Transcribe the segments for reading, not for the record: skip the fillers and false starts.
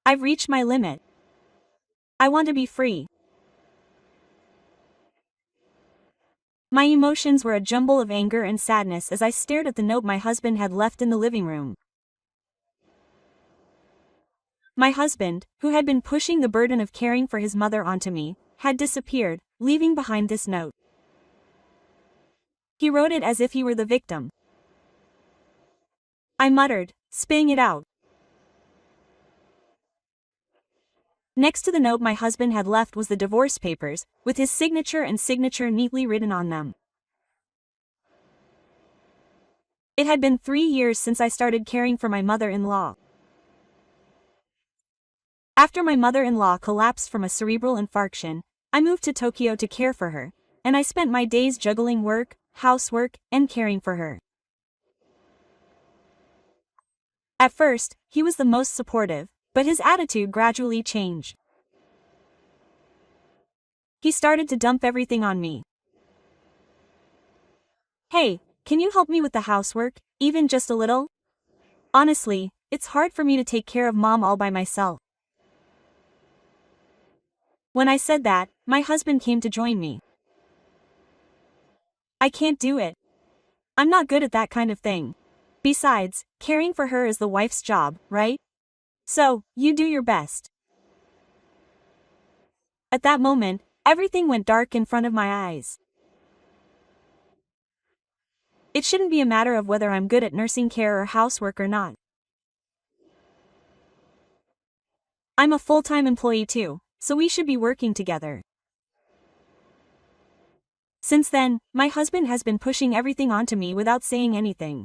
I've reached my limit. I want to be free. My emotions were a jumble of anger and sadness as I stared at the note my husband had left in the living room. My husband, who had been pushing the burden of caring for his mother onto me, had disappeared, leaving behind this note. He wrote it as if he were the victim. I muttered, spitting it out. Next to the note my husband had left was the divorce papers, with his signature and signature neatly written on them. It had been 3 years since I started caring for my mother-in-law. After my mother-in-law collapsed from a cerebral infarction, I moved to Tokyo to care for her, and I spent my days juggling work, housework, and caring for her. At first, he was the most supportive, but his attitude gradually changed. He started to dump everything on me. Hey, can you help me with the housework, even just a little? Honestly, it's hard for me to take care of mom all by myself. When I said that, my husband came to join me. I can't do it. I'm not good at that kind of thing. Besides, caring for her is the wife's job, right? So, you do your best. At that moment, everything went dark in front of my eyes. It shouldn't be a matter of whether I'm good at nursing care or housework or not. I'm a full-time employee too, so we should be working together. Since then, my husband has been pushing everything onto me without saying anything.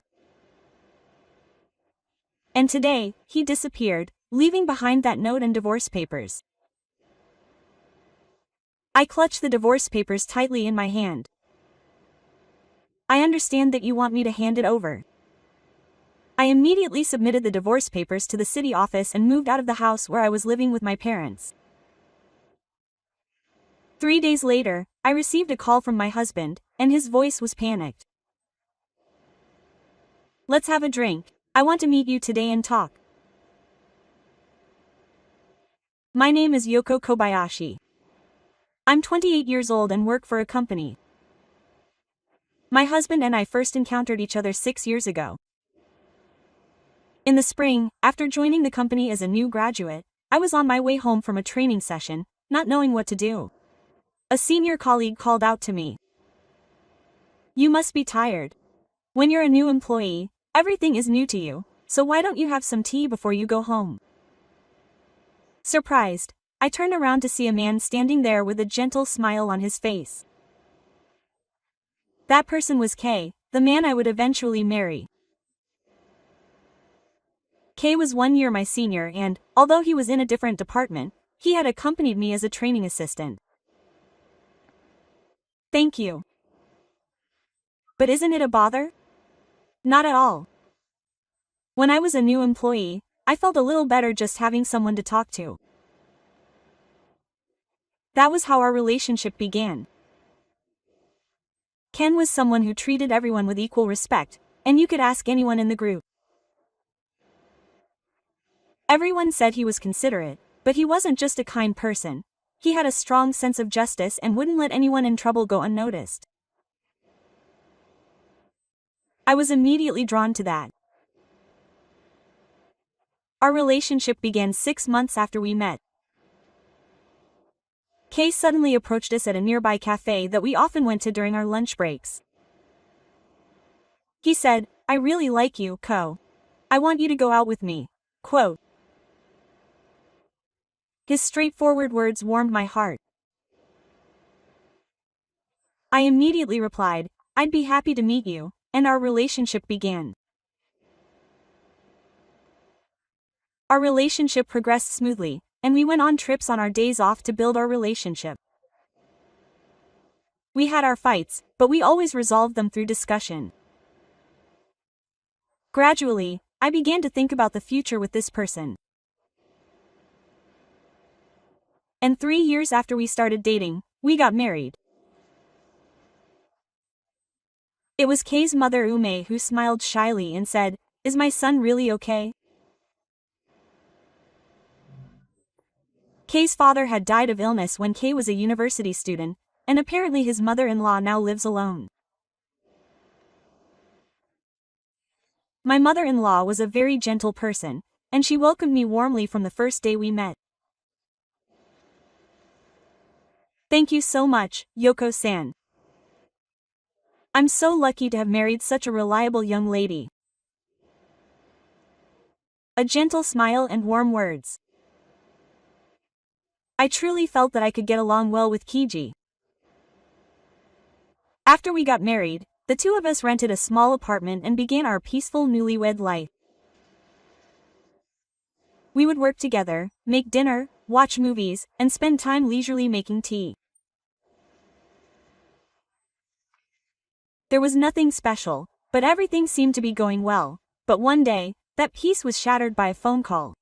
And today, he disappeared, leaving behind that note and divorce papers. I clutched the divorce papers tightly in my hand. I understand that you want me to hand it over. I immediately submitted the divorce papers to the city office and moved out of the house where I was living with my parents. 3 days later, I received a call from my husband, and his voice was panicked. Let's have a drink. I want to meet you today and talk. My name is Yoko Kobayashi. I'm 28 years old and work for a company. My husband and I first encountered each other 6 years ago. In the spring, after joining the company as a new graduate, I was on my way home from a training session, not knowing what to do. A senior colleague called out to me. You must be tired. When you're a new employee, everything is new to you, so why don't you have some tea before you go home? Surprised, I turned around to see a man standing there with a gentle smile on his face. That person was Kay, the man I would eventually marry. Kay was 1 year my senior and, although he was in a different department, he had accompanied me as a training assistant. Thank you. But isn't it a bother? Not at all. When I was a new employee, I felt a little better just having someone to talk to. That was how our relationship began. Ken was someone who treated everyone with equal respect, and you could ask anyone in the group. Everyone said he was considerate, but he wasn't just a kind person. He had a strong sense of justice and wouldn't let anyone in trouble go unnoticed. I was immediately drawn to that. Our relationship began 6 months after we met. Kay suddenly approached us at a nearby cafe that we often went to during our lunch breaks. He said, I really like you, Ko. I want you to go out with me. Quote. His straightforward words warmed my heart. I immediately replied, I'd be happy to meet you, and our relationship began. Our relationship progressed smoothly, and we went on trips on our days off to build our relationship. We had our fights, but we always resolved them through discussion. Gradually, I began to think about the future with this person. And 3 years after we started dating, we got married. It was Kay's mother Ume who smiled shyly and said, Is my son really okay? Kay's father had died of illness when Kay was a university student, and apparently his mother-in-law now lives alone. My mother-in-law was a very gentle person, and she welcomed me warmly from the first day we met. Thank you so much, Yoko-san. I'm so lucky to have married such a reliable young lady. A gentle smile and warm words. I truly felt that I could get along well with Kiji. After we got married, the two of us rented a small apartment and began our peaceful newlywed life. We would work together, make dinner, watch movies, and spend time leisurely making tea. There was nothing special, but everything seemed to be going well. But one day, that peace was shattered by a phone call.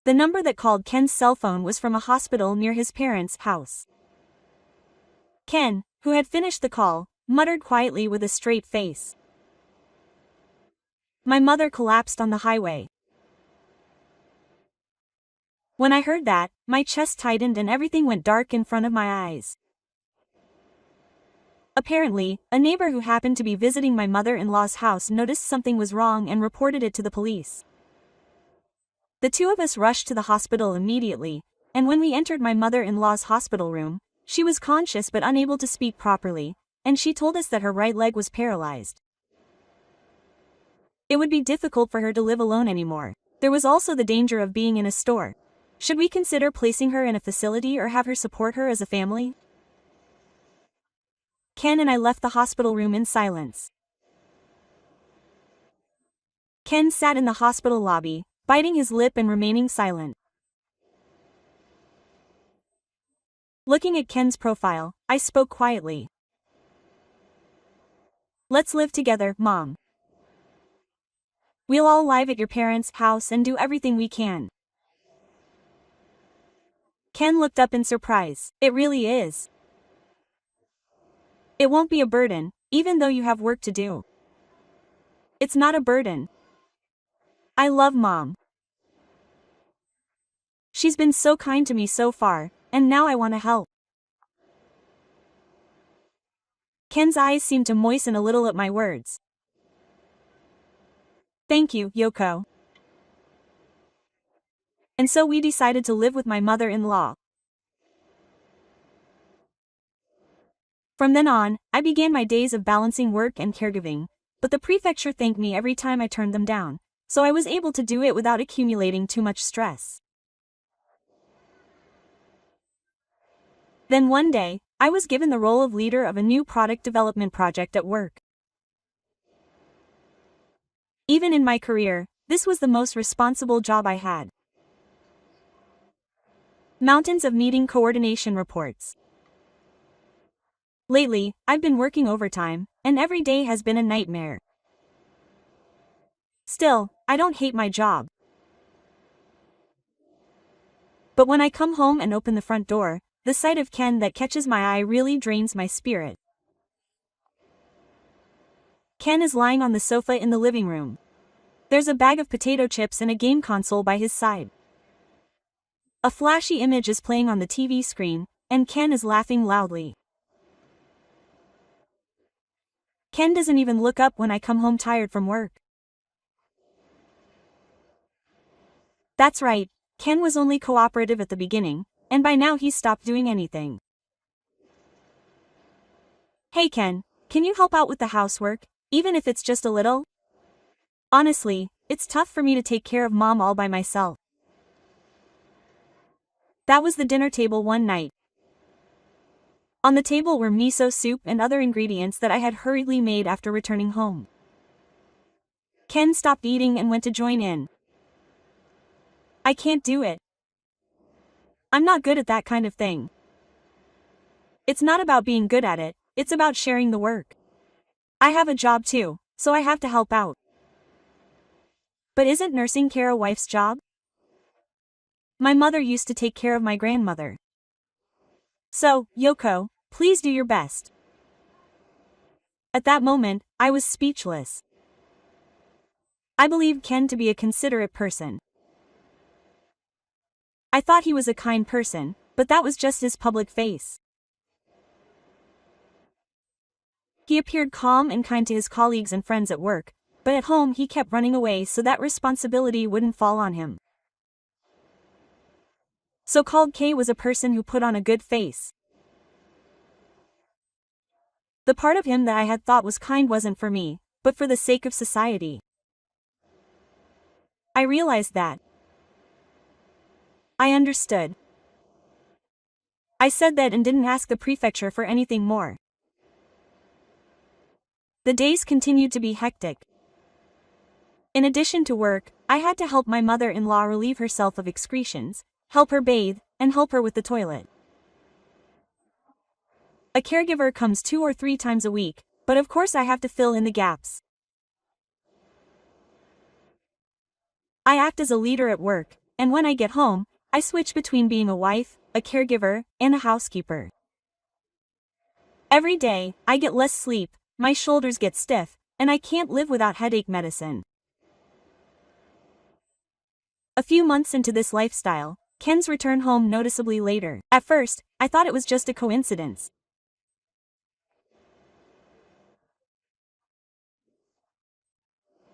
The number that called Ken's cell phone was from a hospital near his parents' house. Ken, who had finished the call, muttered quietly with a straight face. My mother collapsed on the highway. When I heard that, my chest tightened and everything went dark in front of my eyes. Apparently, a neighbor who happened to be visiting my mother-in-law's house noticed something was wrong and reported it to the police. The two of us rushed to the hospital immediately, and when we entered my mother-in-law's hospital room, she was conscious but unable to speak properly, and she told us that her right leg was paralyzed. It would be difficult for her to live alone anymore. There was also the danger of being in a store. Should we consider placing her in a facility or have her support her as a family? Ken and I left the hospital room in silence. Ken sat in the hospital lobby, biting his lip and remaining silent. Looking at Ken's profile, I spoke quietly. Let's live together, Mom. We'll all live at your parents' house and do everything we can. Ken looked up in surprise. It really is. It won't be a burden, even though you have work to do. It's not a burden. I love Mom. She's been so kind to me so far, and now I want to help. Ken's eyes seemed to moisten a little at my words. Thank you, Yoko. And so we decided to live with my mother-in-law. From then on, I began my days of balancing work and caregiving, but the prefecture thanked me every time I turned them down, so I was able to do it without accumulating too much stress. Then one day, I was given the role of leader of a new product development project at work. Even in my career, this was the most responsible job I had. Mountains of meeting coordination reports. Lately, I've been working overtime, and every day has been a nightmare. Still, I don't hate my job. But when I come home and open the front door, the sight of Ken that catches my eye really drains my spirit. Ken is lying on the sofa in the living room. There's a bag of potato chips and a game console by his side. A flashy image is playing on the TV screen, and Ken is laughing loudly. Ken doesn't even look up when I come home tired from work. That's right, Ken was only cooperative at the beginning, and by now he's stopped doing anything. Hey Ken, can you help out with the housework, even if it's just a little? Honestly, it's tough for me to take care of Mom all by myself. That was the dinner table one night. On the table were miso soup and other ingredients that I had hurriedly made after returning home. Ken stopped eating and went to join in. I can't do it. I'm not good at that kind of thing. It's not about being good at it, it's about sharing the work. I have a job too, so I have to help out. But isn't nursing care a wife's job? My mother used to take care of my grandmother. So, Yoko, please do your best. At that moment, I was speechless. I believed Ken to be a considerate person. I thought he was a kind person, but that was just his public face. He appeared calm and kind to his colleagues and friends at work, but at home he kept running away so that responsibility wouldn't fall on him. So-called K was a person who put on a good face. The part of him that I had thought was kind wasn't for me, but for the sake of society. I realized that. I understood. I said that and didn't ask the prefecture for anything more. The days continued to be hectic. In addition to work, I had to help my mother-in-law relieve herself of excretions, help her bathe, and help her with the toilet. A caregiver comes 2 or 3 times a week, but of course I have to fill in the gaps. I act as a leader at work, and when I get home, I switch between being a wife, a caregiver, and a housekeeper. Every day, I get less sleep, my shoulders get stiff, and I can't live without headache medicine. A few months into this lifestyle, Ken's return home noticeably later. At first, I thought it was just a coincidence.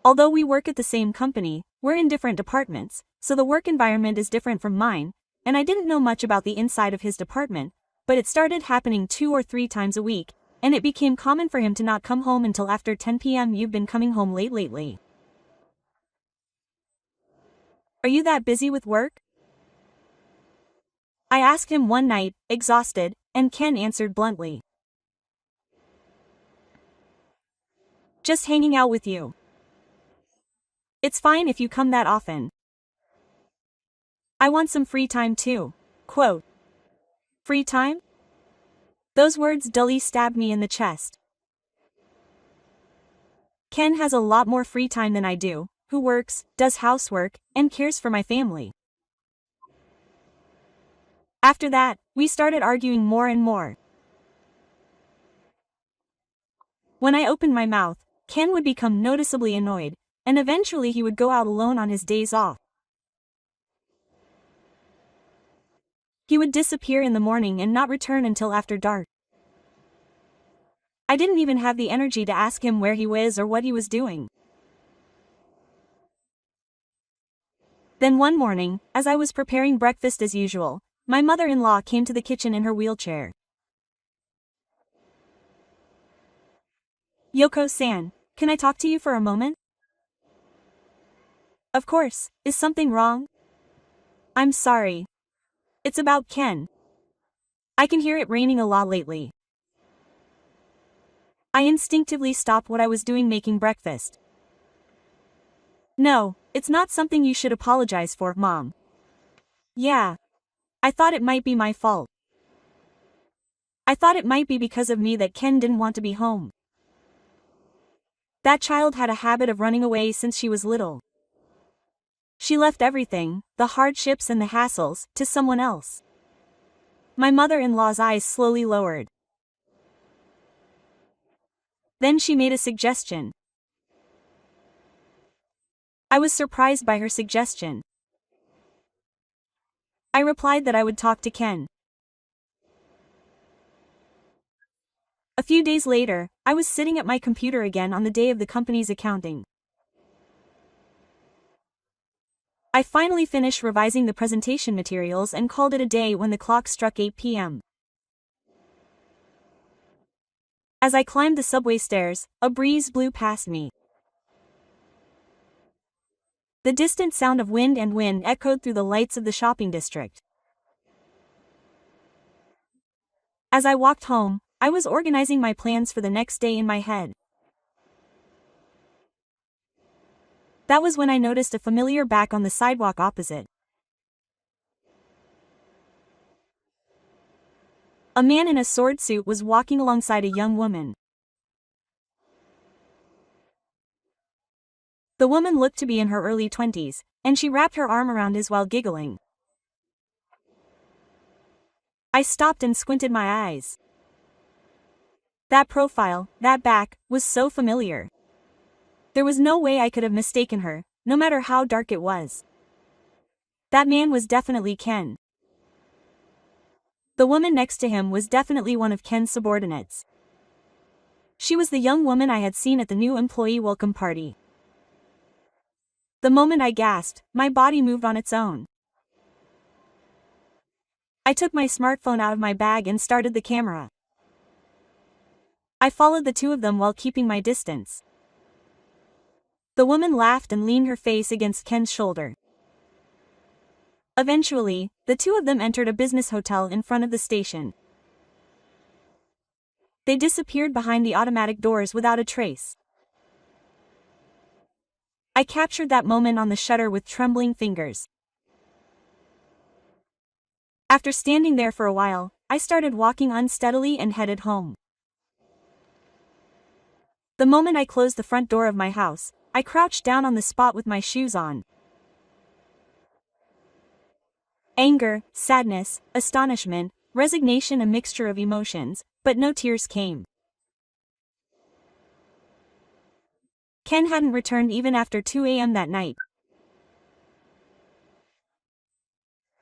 Although we work at the same company, we're in different departments, so the work environment is different from mine, and I didn't know much about the inside of his department, but it started happening 2 or 3 times a week, and it became common for him to not come home until after 10 p.m. You've been coming home late lately. Are you that busy with work? I asked him one night, exhausted, and Ken answered bluntly. Just hanging out with you. It's fine if you come that often. I want some free time too. Quote. Free time? Those words dully stabbed me in the chest. Ken has a lot more free time than I do, who works, does housework, and cares for my family. After that, we started arguing more and more. When I opened my mouth, Ken would become noticeably annoyed, and eventually he would go out alone on his days off. He would disappear in the morning and not return until after dark. I didn't even have the energy to ask him where he was or what he was doing. Then one morning, as I was preparing breakfast as usual, my mother-in-law came to the kitchen in her wheelchair. Yoko-san, can I talk to you for a moment? Of course, is something wrong? I'm sorry. It's about Ken. I can hear it raining a lot lately. I instinctively stopped what I was doing making breakfast. No, it's not something you should apologize for, Mom. Yeah. I thought it might be my fault. I thought it might be because of me that Ken didn't want to be home. That child had a habit of running away since she was little. She left everything, the hardships and the hassles, to someone else. My mother-in-law's eyes slowly lowered. Then she made a suggestion. I was surprised by her suggestion. I replied that I would talk to Ken. A few days later, I was sitting at my computer again on the day of the company's accounting. I finally finished revising the presentation materials and called it a day when the clock struck 8 p.m. As I climbed the subway stairs, a breeze blew past me. The distant sound of wind echoed through the lights of the shopping district. As I walked home, I was organizing my plans for the next day in my head. That was when I noticed a familiar back on the sidewalk opposite. A man in a sword suit was walking alongside a young woman. The woman looked to be in her early 20s, and she wrapped her arm around his while giggling. I stopped and squinted my eyes. That profile, that back, was so familiar. There was no way I could have mistaken her, no matter how dark it was. That man was definitely Ken. The woman next to him was definitely one of Ken's subordinates. She was the young woman I had seen at the new employee welcome party. The moment I gasped, my body moved on its own. I took my smartphone out of my bag and started the camera. I followed the two of them while keeping my distance. The woman laughed and leaned her face against Ken's shoulder. Eventually, the two of them entered a business hotel in front of the station. They disappeared behind the automatic doors without a trace. I captured that moment on the shutter with trembling fingers. After standing there for a while, I started walking unsteadily and headed home. The moment I closed the front door of my house, I crouched down on the spot with my shoes on. Anger, sadness, astonishment, resignation, a mixture of emotions, but no tears came. Ken hadn't returned even after 2 a.m. that night.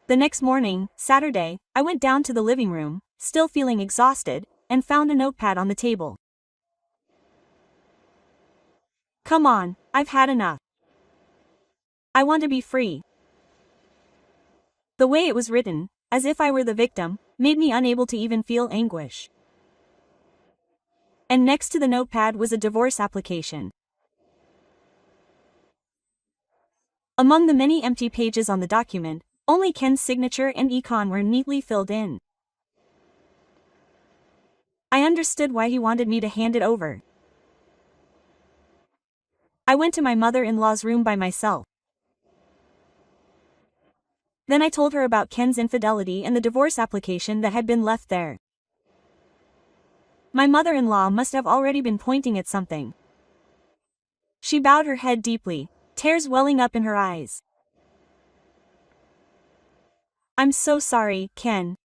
The next morning, Saturday, I went down to the living room, still feeling exhausted, and found a notepad on the table. Come on, I've had enough. I want to be free. The way it was written, as if I were the victim, made me unable to even feel anguish. And next to the notepad was a divorce application. Among the many empty pages on the document, only Ken's signature and icon were neatly filled in. I understood why he wanted me to hand it over. I went to my mother-in-law's room by myself. Then I told her about Ken's infidelity and the divorce application that had been left there. My mother-in-law must have already been pointing at something. She bowed her head deeply, tears welling up in her eyes. I'm so sorry, Ken.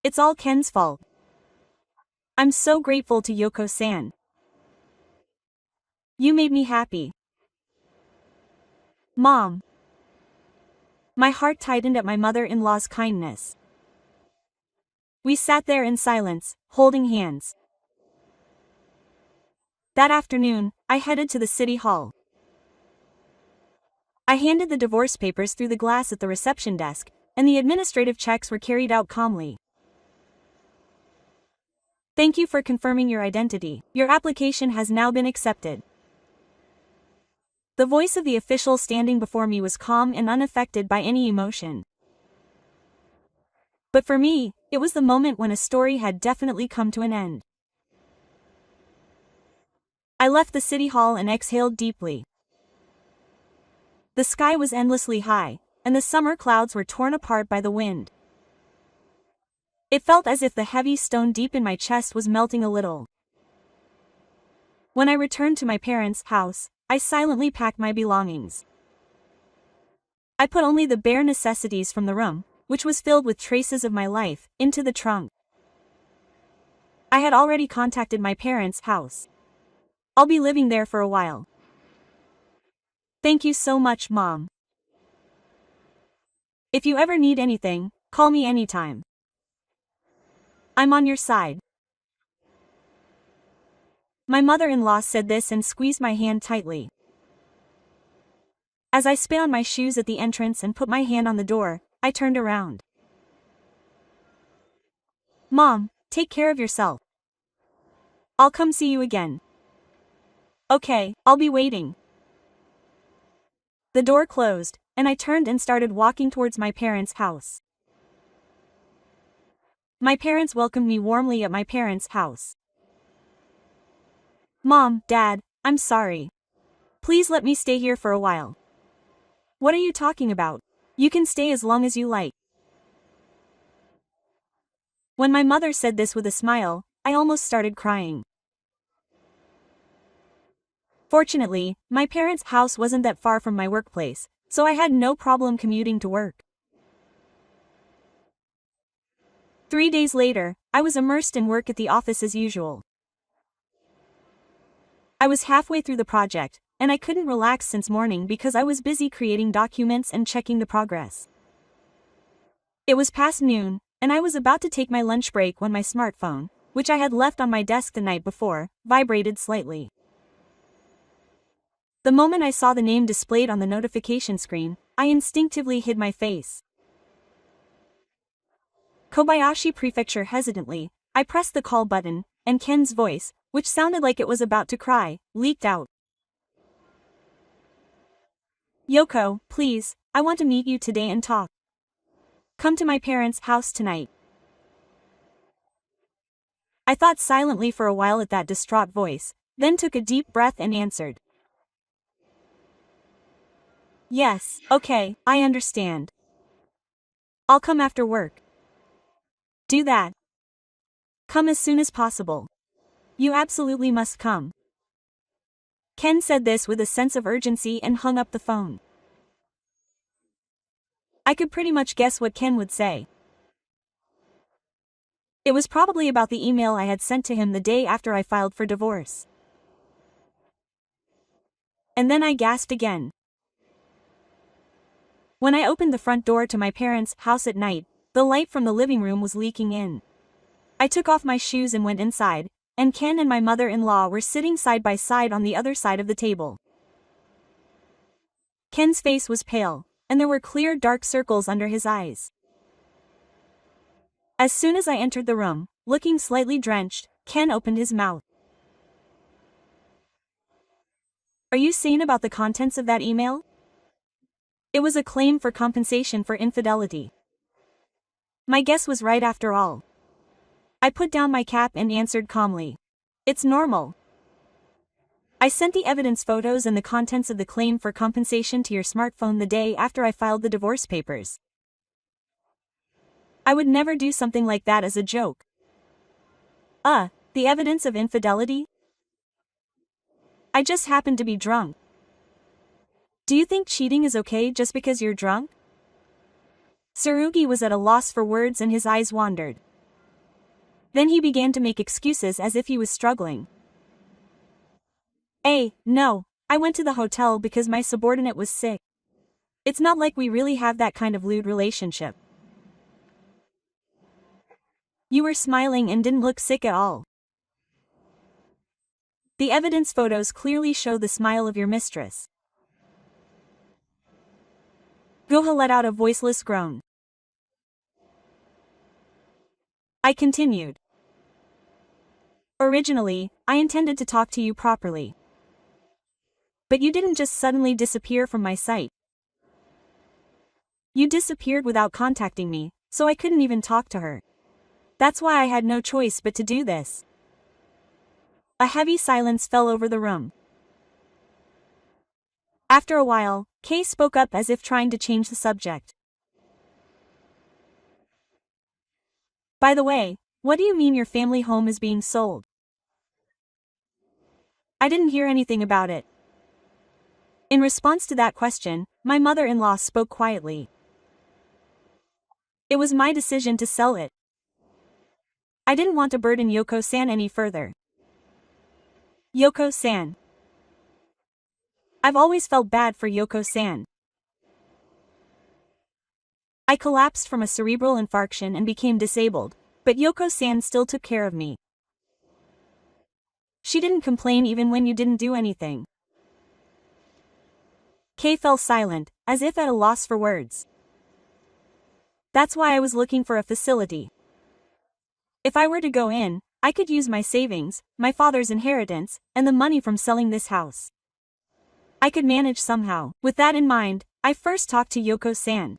It's all Ken's fault. I'm so grateful to Yoko-san. You made me happy. Mom. My heart tightened at my mother-in-law's kindness. We sat there in silence, holding hands. That afternoon, I headed to the city hall. I handed the divorce papers through the glass at the reception desk, and the administrative checks were carried out calmly. Thank you for confirming your identity. Your application has now been accepted. The voice of the official standing before me was calm and unaffected by any emotion. But for me, it was the moment when a story had definitely come to an end. I left the city hall and exhaled deeply. The sky was endlessly high, and the summer clouds were torn apart by the wind. It felt as if the heavy stone deep in my chest was melting a little. When I returned to my parents' house, I silently packed my belongings. I put only the bare necessities from the room, which was filled with traces of my life, into the trunk. I had already contacted my parents' house. I'll be living there for a while. Thank you so much, Mom. If you ever need anything, call me anytime. I'm on your side. My mother-in-law said this and squeezed my hand tightly. As I spit on my shoes at the entrance and put my hand on the door, I turned around. Mom, take care of yourself. I'll come see you again. Okay, I'll be waiting. The door closed, and I turned and started walking towards my parents' house. My parents welcomed me warmly at my parents' house. Mom, Dad, I'm sorry. Please let me stay here for a while. What are you talking about? You can stay as long as you like. When my mother said this with a smile, I almost started crying. Fortunately, my parents' house wasn't that far from my workplace, so I had no problem commuting to work. 3 days later, I was immersed in work at the office as usual. I was halfway through the project, and I couldn't relax since morning because I was busy creating documents and checking the progress. It was past noon, and I was about to take my lunch break when my smartphone, which I had left on my desk the night before, vibrated slightly. The moment I saw the name displayed on the notification screen, I instinctively hid my face. Kobayashi Prefecture. Hesitantly, I pressed the call button, and Ken's voice, which sounded like it was about to cry, leaked out. Yoko, please, I want to meet you today and talk. Come to my parents' house tonight. I thought silently for a while at that distraught voice, then took a deep breath and answered. Yes, okay, I understand. I'll come after work. Do that. Come as soon as possible. You absolutely must come. Ken said this with a sense of urgency and hung up the phone. I could pretty much guess what Ken would say. It was probably about the email I had sent to him the day after I filed for divorce. And then I gasped again. When I opened the front door to my parents' house at night, the light from the living room was leaking in. I took off my shoes and went inside, and Ken and my mother-in-law were sitting side by side on the other side of the table. Ken's face was pale, and there were clear dark circles under his eyes. As soon as I entered the room, looking slightly drenched, Ken opened his mouth. Are you sane about the contents of that email? It was a claim for compensation for infidelity. My guess was right after all. I put down my cap and answered calmly. It's normal. I sent the evidence photos and the contents of the claim for compensation to your smartphone the day after I filed the divorce papers. I would never do something like that as a joke. The evidence of infidelity? I just happened to be drunk. Do you think cheating is okay just because you're drunk? Tsurugi was at a loss for words and his eyes wandered. Then he began to make excuses as if he was struggling. No, I went to the hotel because my subordinate was sick. It's not like we really have that kind of lewd relationship. You were smiling and didn't look sick at all. The evidence photos clearly show the smile of your mistress. Goha let out a voiceless groan. I continued. Originally, I intended to talk to you properly. But you didn't just suddenly disappear from my sight. You disappeared without contacting me, so I couldn't even talk to her. That's why I had no choice but to do this. A heavy silence fell over the room. After a while, Kay spoke up as if trying to change the subject. By the way, what do you mean your family home is being sold? I didn't hear anything about it. In response to that question, my mother-in-law spoke quietly. It was my decision to sell it. I didn't want to burden Yoko-san any further. Yoko-san. I've always felt bad for Yoko-san. I collapsed from a cerebral infarction and became disabled, but Yoko-san still took care of me. She didn't complain even when you didn't do anything. Kay fell silent, as if at a loss for words. That's why I was looking for a facility. If I were to go in, I could use my savings, my father's inheritance, and the money from selling this house. I could manage somehow. With that in mind, I first talked to Yoko-san.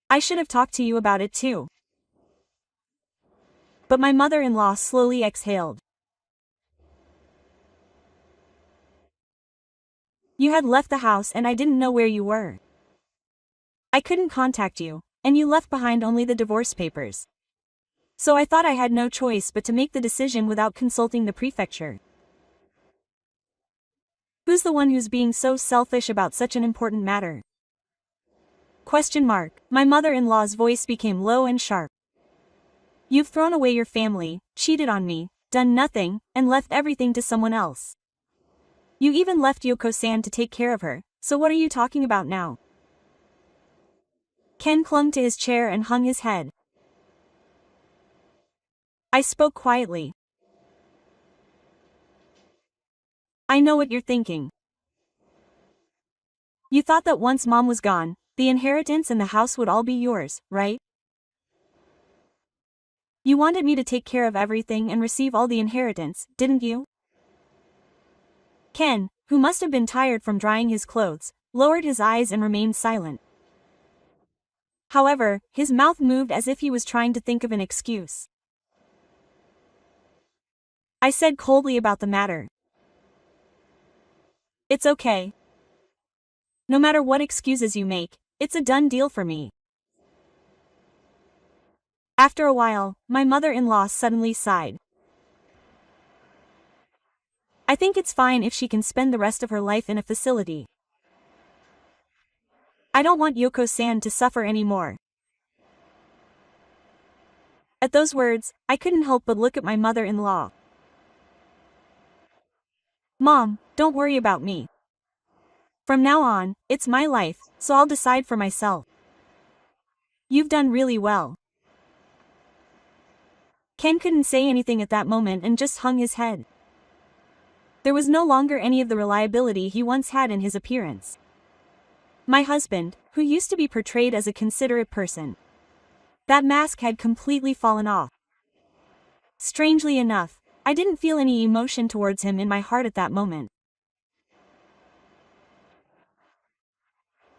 I should have talked to you about it too. But my mother-in-law slowly exhaled. You had left the house and I didn't know where you were. I couldn't contact you, and you left behind only the divorce papers. So I thought I had no choice but to make the decision without consulting the prefecture. Who's the one who's being so selfish about such an important matter? Question mark. My mother-in-law's voice became low and sharp. You've thrown away your family, cheated on me, done nothing, and left everything to someone else. You even left Yoko-san to take care of her, so what are you talking about now? Ken clung to his chair and hung his head. I spoke quietly. I know what you're thinking. You thought that once Mom was gone, the inheritance and the house would all be yours, right? You wanted me to take care of everything and receive all the inheritance, didn't you? Ken, who must have been tired from drying his clothes, lowered his eyes and remained silent. However, his mouth moved as if he was trying to think of an excuse. I said coldly about the matter. It's okay. No matter what excuses you make, it's a done deal for me. After a while, my mother-in-law suddenly sighed. I think it's fine if she can spend the rest of her life in a facility. I don't want Yoko-san to suffer anymore. At those words, I couldn't help but look at my mother-in-law. Mom, don't worry about me. From now on, it's my life, so I'll decide for myself. You've done really well. Ken couldn't say anything at that moment and just hung his head. There was no longer any of the reliability he once had in his appearance. My husband, who used to be portrayed as a considerate person. That mask had completely fallen off. Strangely enough, I didn't feel any emotion towards him in my heart at that moment.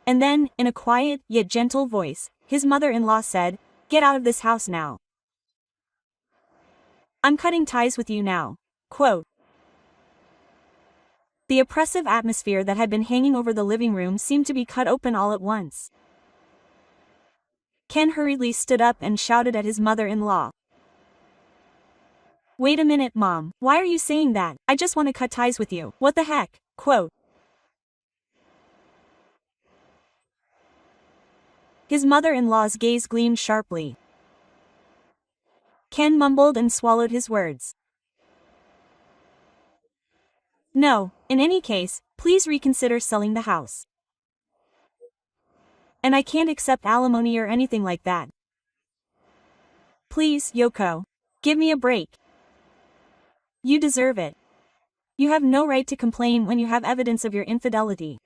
And then, in a quiet, yet gentle voice, his mother-in-law said, "Get out of this house now. I'm cutting ties with you now." Quote. The oppressive atmosphere that had been hanging over the living room seemed to be cut open all at once. Ken hurriedly stood up and shouted at his mother-in-law. "Wait a minute, Mom, why are you saying that? I just want to cut ties with you. What the heck?" Quote. His mother-in-law's gaze gleamed sharply. Ken mumbled and swallowed his words. "No, in any case, please reconsider selling the house. And I can't accept alimony or anything like that. Please, Yoko. Give me a break. You deserve it. You have no right to complain when you have evidence of your infidelity."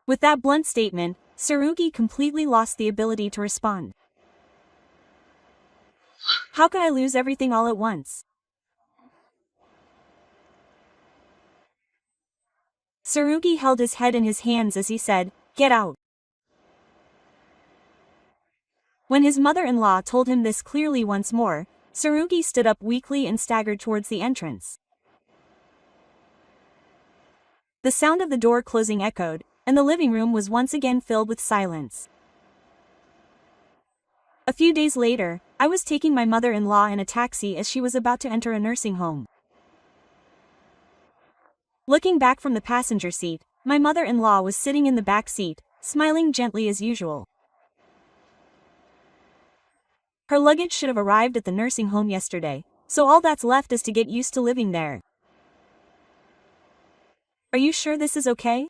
With that blunt statement, Tsurugi completely lost the ability to respond. How could I lose everything all at once? Tsurugi held his head in his hands as he said, "Get out." When his mother-in-law told him this clearly once more, Tsurugi stood up weakly and staggered towards the entrance. The sound of the door closing echoed, and the living room was once again filled with silence. A few days later, I was taking my mother-in-law in a taxi as she was about to enter a nursing home. Looking back from the passenger seat, my mother-in-law was sitting in the back seat, smiling gently as usual. Her luggage should have arrived at the nursing home yesterday, so all that's left is to get used to living there. Are you sure this is okay?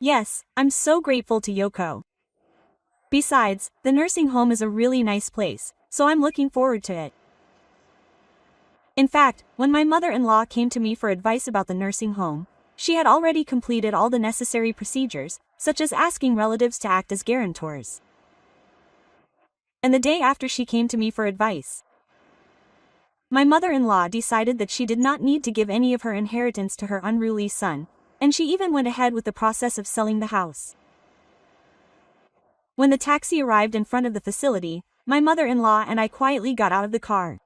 Yes, I'm so grateful to Yoko. Besides, the nursing home is a really nice place, so I'm looking forward to it. In fact, when my mother-in-law came to me for advice about the nursing home, she had already completed all the necessary procedures, such as asking relatives to act as guarantors. And the day after she came to me for advice, my mother-in-law decided that she did not need to give any of her inheritance to her unruly son, and she even went ahead with the process of selling the house. When the taxi arrived in front of the facility, my mother-in-law and I quietly got out of the car.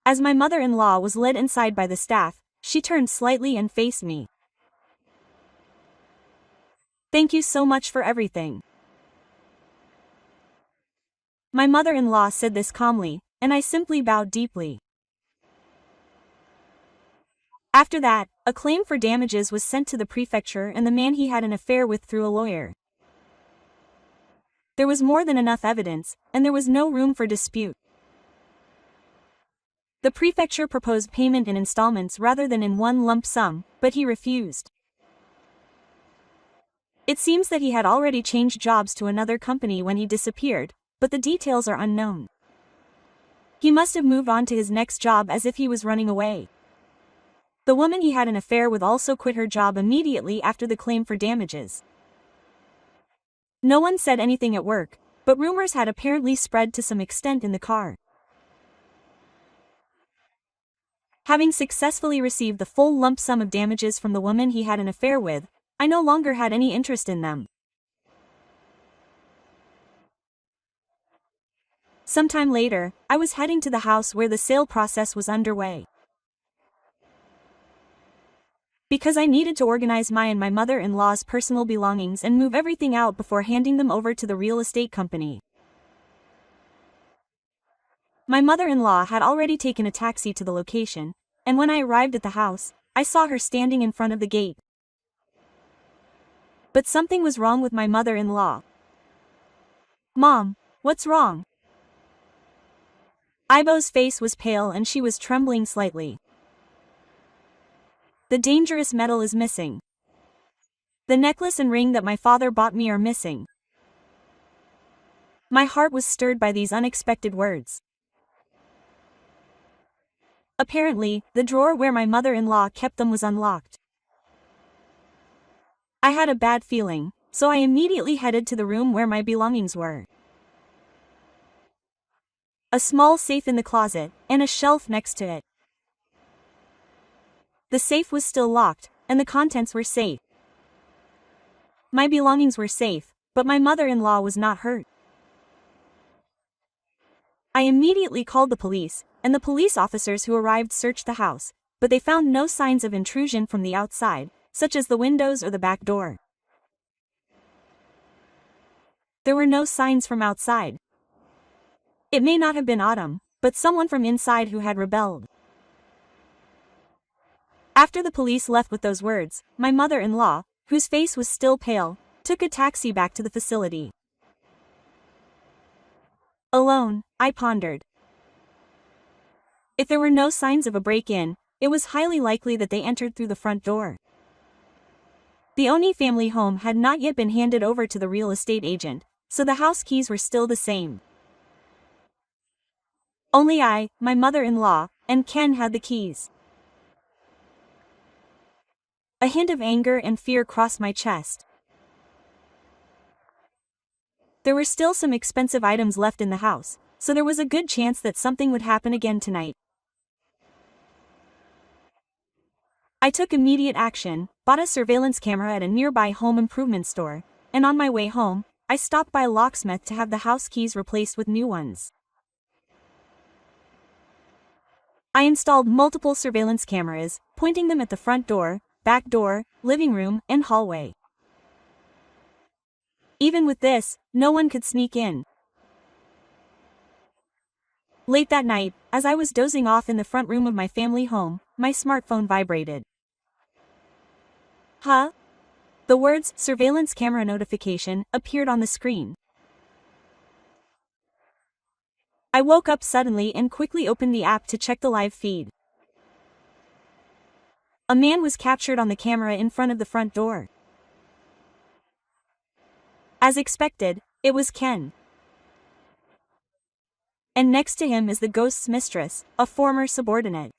As my mother-in-law was led inside by the staff, she turned slightly and faced me. "Thank you so much for everything." My mother-in-law said this calmly, and I simply bowed deeply. After that, a claim for damages was sent to the prefecture and the man he had an affair with through a lawyer. There was more than enough evidence, and there was no room for dispute. The prefecture proposed payment in installments rather than in one lump sum, but he refused. It seems that he had already changed jobs to another company when he disappeared, but the details are unknown. He must have moved on to his next job as if he was running away. The woman he had an affair with also quit her job immediately after the claim for damages. No one said anything at work, but rumors had apparently spread to some extent in the car. Having successfully received the full lump sum of damages from the woman he had an affair with, I no longer had any interest in them. Sometime later, I was heading to the house where the sale process was underway. Because I needed to organize my and my mother-in-law's personal belongings and move everything out before handing them over to the real estate company. My mother-in-law had already taken a taxi to the location, and when I arrived at the house, I saw her standing in front of the gate. But something was wrong with my mother-in-law. "Mom, what's wrong?" Ibo's face was pale and she was trembling slightly. "The dangerous metal is missing. The necklace and ring that my father bought me are missing." My heart was stirred by these unexpected words. Apparently, the drawer where my mother-in-law kept them was unlocked. I had a bad feeling, so I immediately headed to the room where my belongings were. A small safe in the closet, and a shelf next to it. The safe was still locked, and the contents were safe. My belongings were safe, but my mother-in-law was not hurt. I immediately called the police, and the police officers who arrived searched the house, but they found no signs of intrusion from the outside, such as the windows or the back door. There were no signs from outside. It may not have been Autumn, but someone from inside who had rebelled. After the police left with those words, my mother-in-law, whose face was still pale, took a taxi back to the facility. Alone, I pondered. If there were no signs of a break-in, it was highly likely that they entered through the front door. The Oni family home had not yet been handed over to the real estate agent, so the house keys were still the same. Only I, my mother-in-law, and Ken had the keys. A hint of anger and fear crossed my chest. There were still some expensive items left in the house, so there was a good chance that something would happen again tonight. I took immediate action, bought a surveillance camera at a nearby home improvement store, and on my way home, I stopped by a locksmith to have the house keys replaced with new ones. I installed multiple surveillance cameras, pointing them at the front door, back door, living room, and hallway. Even with this, no one could sneak in. Late that night, as I was dozing off in the front room of my family home, my smartphone vibrated. Huh? The words "surveillance camera notification" appeared on the screen. I woke up suddenly and quickly opened the app to check the live feed. A man was captured on the camera in front of the front door. As expected, it was Ken. And next to him is the ghost's mistress, a former subordinate.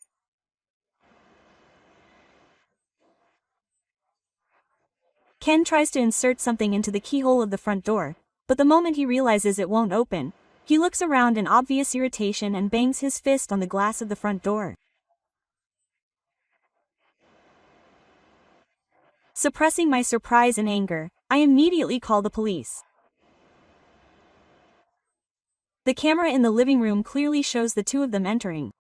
Ken tries to insert something into the keyhole of the front door, but the moment he realizes it won't open, he looks around in obvious irritation and bangs his fist on the glass of the front door. Suppressing my surprise and anger, I immediately call the police. The camera in the living room clearly shows the two of them entering.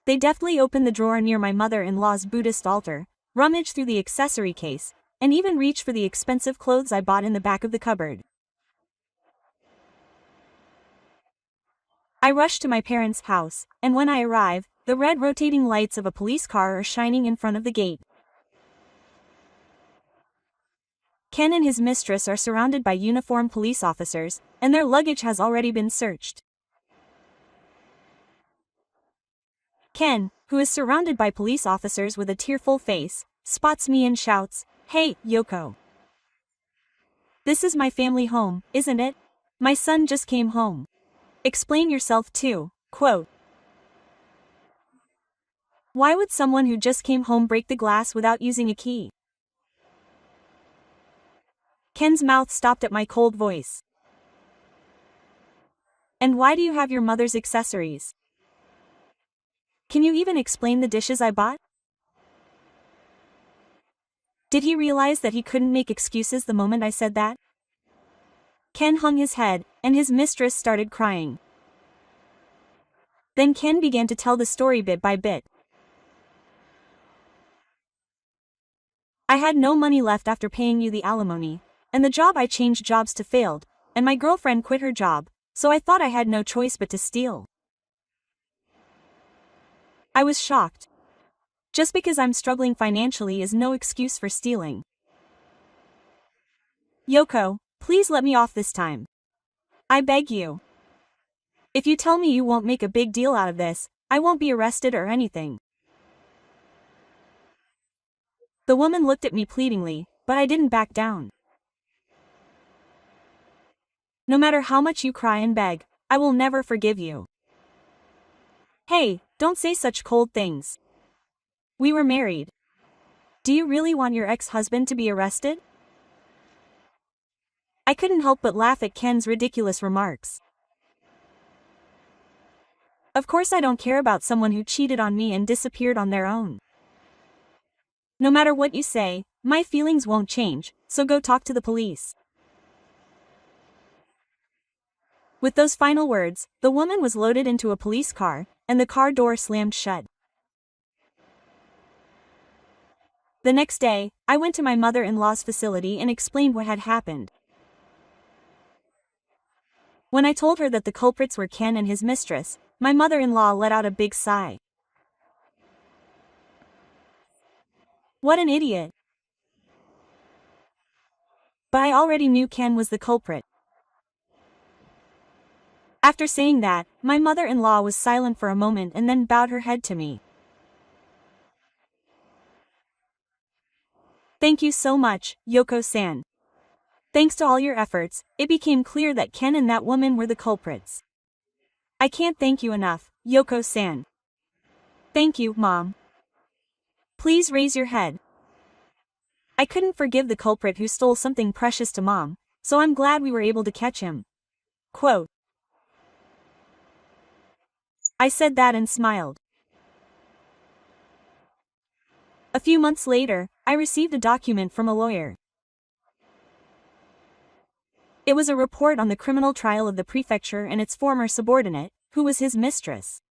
They deftly open the drawer near my mother-in-law's Buddhist altar, rummage through the accessory case, and even reach for the expensive clothes I bought in the back of the cupboard. I rush to my parents' house, and when I arrive, the red rotating lights of a police car are shining in front of the gate. Ken and his mistress are surrounded by uniformed police officers, and their luggage has already been searched. Ken, who is surrounded by police officers with a tearful face, spots me and shouts, "Hey, Yoko. This is my family home, isn't it? My son just came home. Explain yourself too." Quote. Why would someone who just came home break the glass without using a key? Ken's mouth stopped at my cold voice. And why do you have your mother's accessories? Can you even explain the dishes I bought? Did he realize that he couldn't make excuses the moment I said that? Ken hung his head, and his mistress started crying. Then Ken began to tell the story bit by bit. I had no money left after paying you the alimony, and the job I changed jobs to failed, and my girlfriend quit her job, so I thought I had no choice but to steal. I was shocked. Just because I'm struggling financially is no excuse for stealing. Yoko, please let me off this time. I beg you. If you tell me you won't make a big deal out of this, I won't be arrested or anything. The woman looked at me pleadingly, but I didn't back down. No matter how much you cry and beg, I will never forgive you. Hey, don't say such cold things. We were married. Do you really want your ex-husband to be arrested? I couldn't help but laugh at Ken's ridiculous remarks. Of course I don't care about someone who cheated on me and disappeared on their own. No matter what you say, my feelings won't change, so go talk to the police. With those final words, the woman was loaded into a police car, and the car door slammed shut. The next day, I went to my mother-in-law's facility and explained what had happened. When I told her that the culprits were Ken and his mistress, my mother-in-law let out a big sigh. What an idiot. But I already knew Ken was the culprit. After saying that, my mother-in-law was silent for a moment and then bowed her head to me. Thank you so much, Yoko-san. Thanks to all your efforts, it became clear that Ken and that woman were the culprits. I can't thank you enough, Yoko-san. Thank you, Mom. Please raise your head. I couldn't forgive the culprit who stole something precious to Mom, so I'm glad we were able to catch him. Quote. I said that and smiled. A few months later, I received a document from a lawyer. It was a report on the criminal trial of the prefecture and its former subordinate, who was his mistress.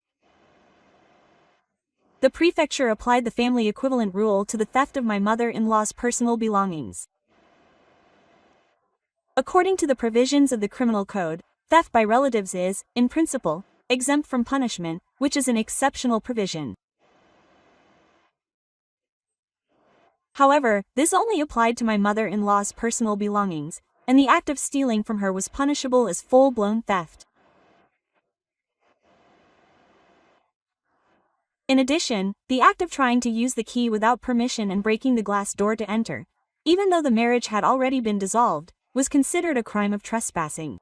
The prefecture applied the family equivalent rule to the theft of my mother-in-law's personal belongings. According to the provisions of the criminal code, theft by relatives is, in principle, exempt from punishment, which is an exceptional provision. However, this only applied to my mother-in-law's personal belongings, and the act of stealing from her was punishable as full-blown theft. In addition, the act of trying to use the key without permission and breaking the glass door to enter, even though the marriage had already been dissolved, was considered a crime of trespassing.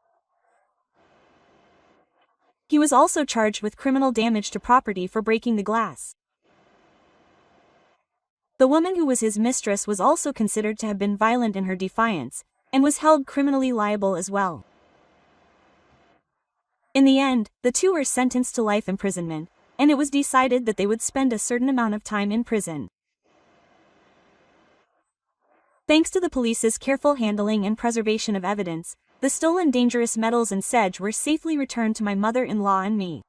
He was also charged with criminal damage to property for breaking the glass. The woman who was his mistress was also considered to have been violent in her defiance, and was held criminally liable as well. In the end, the two were sentenced to life imprisonment, and it was decided that they would spend a certain amount of time in prison. Thanks to the police's careful handling and preservation of evidence, the stolen dangerous metals and sedge were safely returned to my mother-in-law and me.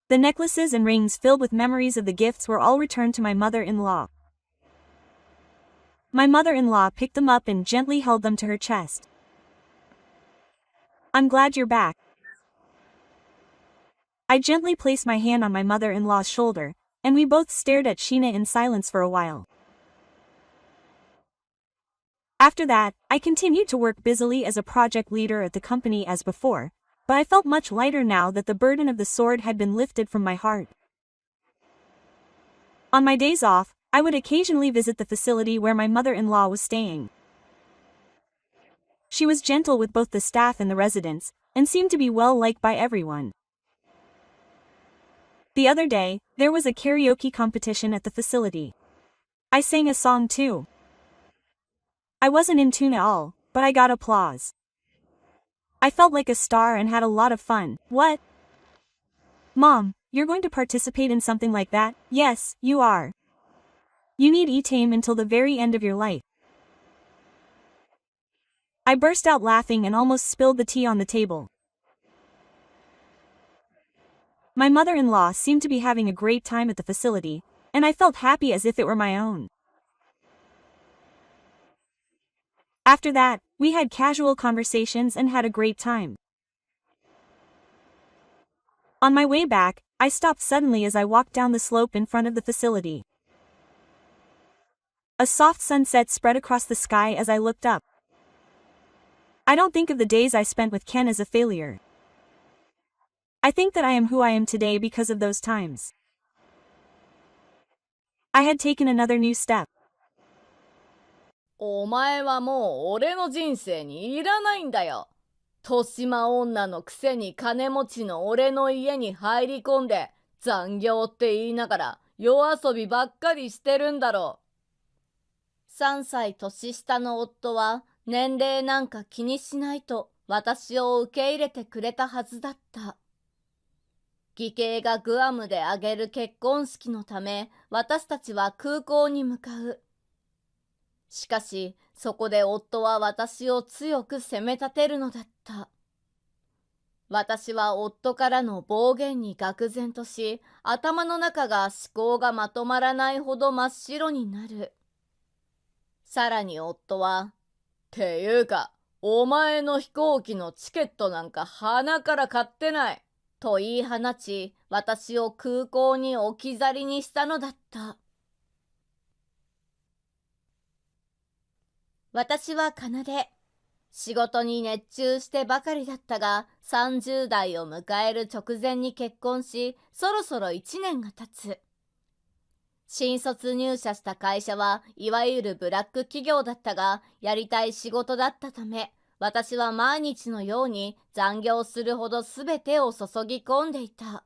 The necklaces and rings filled with memories of the gifts were all returned to my mother-in-law. My mother-in-law picked them up and gently held them to her chest. I'm glad you're back. I gently placed my hand on my mother-in-law's shoulder, and we both stared at Sheena in silence for a while. After that, I continued to work busily as a project leader at the company as before, but I felt much lighter now that the burden of the sword had been lifted from my heart. On my days off, I would occasionally visit the facility where my mother-in-law was staying. She was gentle with both the staff and the residents, and seemed to be well liked by everyone. The other day, there was a karaoke competition at the facility. I sang a song too. I wasn't in tune at all, but I got applause. I felt like a star and had a lot of fun. What? Mom, you're going to participate in something like that? Yes, you are. You need E-Tame until the very end of your life. I burst out laughing and almost spilled the tea on the table. My mother-in-law seemed to be having a great time at the facility, and I felt happy as if it were my own. After that, we had casual conversations and had a great time. On my way back, I stopped suddenly as I walked down the slope in front of the facility. A soft sunset spread across the sky as I looked up. I don't think of the days I spent with Ken as a failure. I think that I am who I am today because of those times. I had taken another new step. お前はもう俺の人生にいらないんだよ。豊島女のくせに金持ちの俺の家に入り込んで残業って言いながら夜遊びばっかりしてるんだろう。3歳年下の夫は年齢なんか気にしないと私を受け入れてくれたはずだった。義兄がグアムで挙げる結婚式のため私たちは空港に向かう。しかし、そこで夫は私を強く責め立てるのだった。私は夫からの暴言に愕然とし、頭の中が思考がまとまらないほど真っ白になる。さらに夫は、ていうか、お前の飛行機のチケットなんか鼻から買ってない、と言い放ち、私を空港に置き去りにしたのだった。私は奏で、仕事に熱中してばかりだったが、30代を迎える直前に結婚し、そろそろ1年が経つ。新卒入社した会社はいわゆるブラック企業だったが、やりたい仕事だったため、私は毎日のように残業するほど全てを注ぎ込んでいた。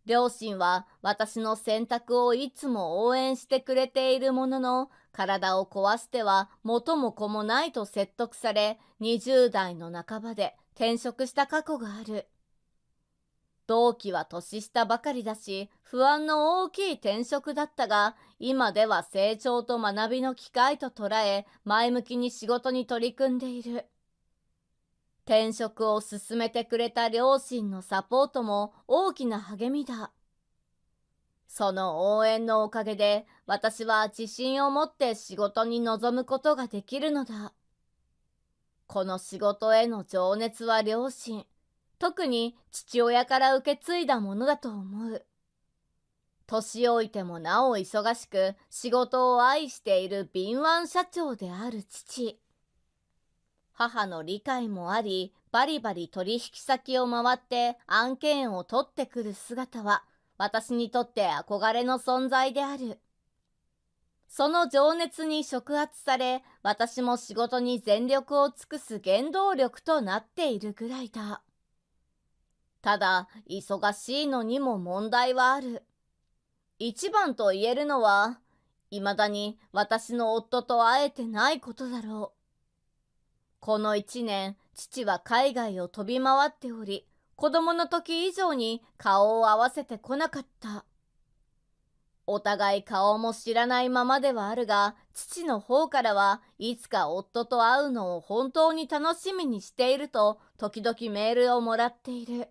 両親は私の選択をいつも応援してくれているものの、体を壊しては元も子もないと説得され、20代の半ばで転職した過去がある。同期は年下ばかりだし、不安の大きい転職だったが、今では成長と学びの機会と捉え、前向きに仕事に取り組んでいる。転職を進めてくれた両親のサポートも大きな励みだ。その応援のおかげで私は自信を持って仕事に臨むことができるのだ。この仕事への情熱は両親、特に父親から受け継いだものだと思う。年老いてもなお忙しく仕事を愛している敏腕社長である父。母の理解もあり、バリバリ取引先を回って案件を取ってくる姿は、私にとって憧れの存在である。その情熱に触発され、私も仕事に全力を尽くす原動力となっているぐらいだ。ただ、忙しいのにも問題はある。一番と言えるのは、未だに私の夫と会えてないことだろう。この1年、父は海外を飛び回っており、子供の時以上に顔を合わせてこなかった。お互い顔も知らないままではあるが、父の方からはいつか夫と会うのを本当に楽しみにしていると時々メールをもらっている。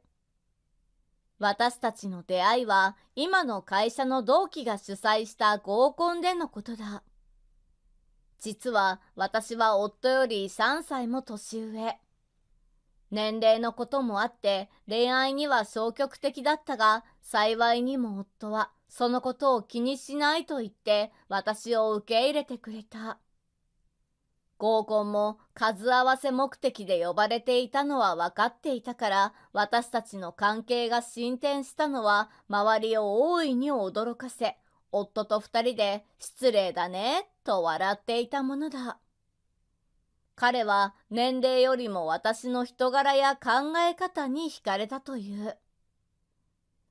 私たちの出会いは今の会社の同期が主催した合コンでのことだ。実は私は夫より3歳も年上。年齢のこともあって恋愛には消極的だったが、幸いにも夫はそのことを気にしないと言って私を受け入れてくれた。合コンも数合わせ目的で呼ばれていたのは分かっていたから、私たちの関係が進展したのは周りを大いに驚かせ、夫と二人で失礼だねと笑っていたものだ。彼は年齢よりも私の人柄や考え方に惹かれたという。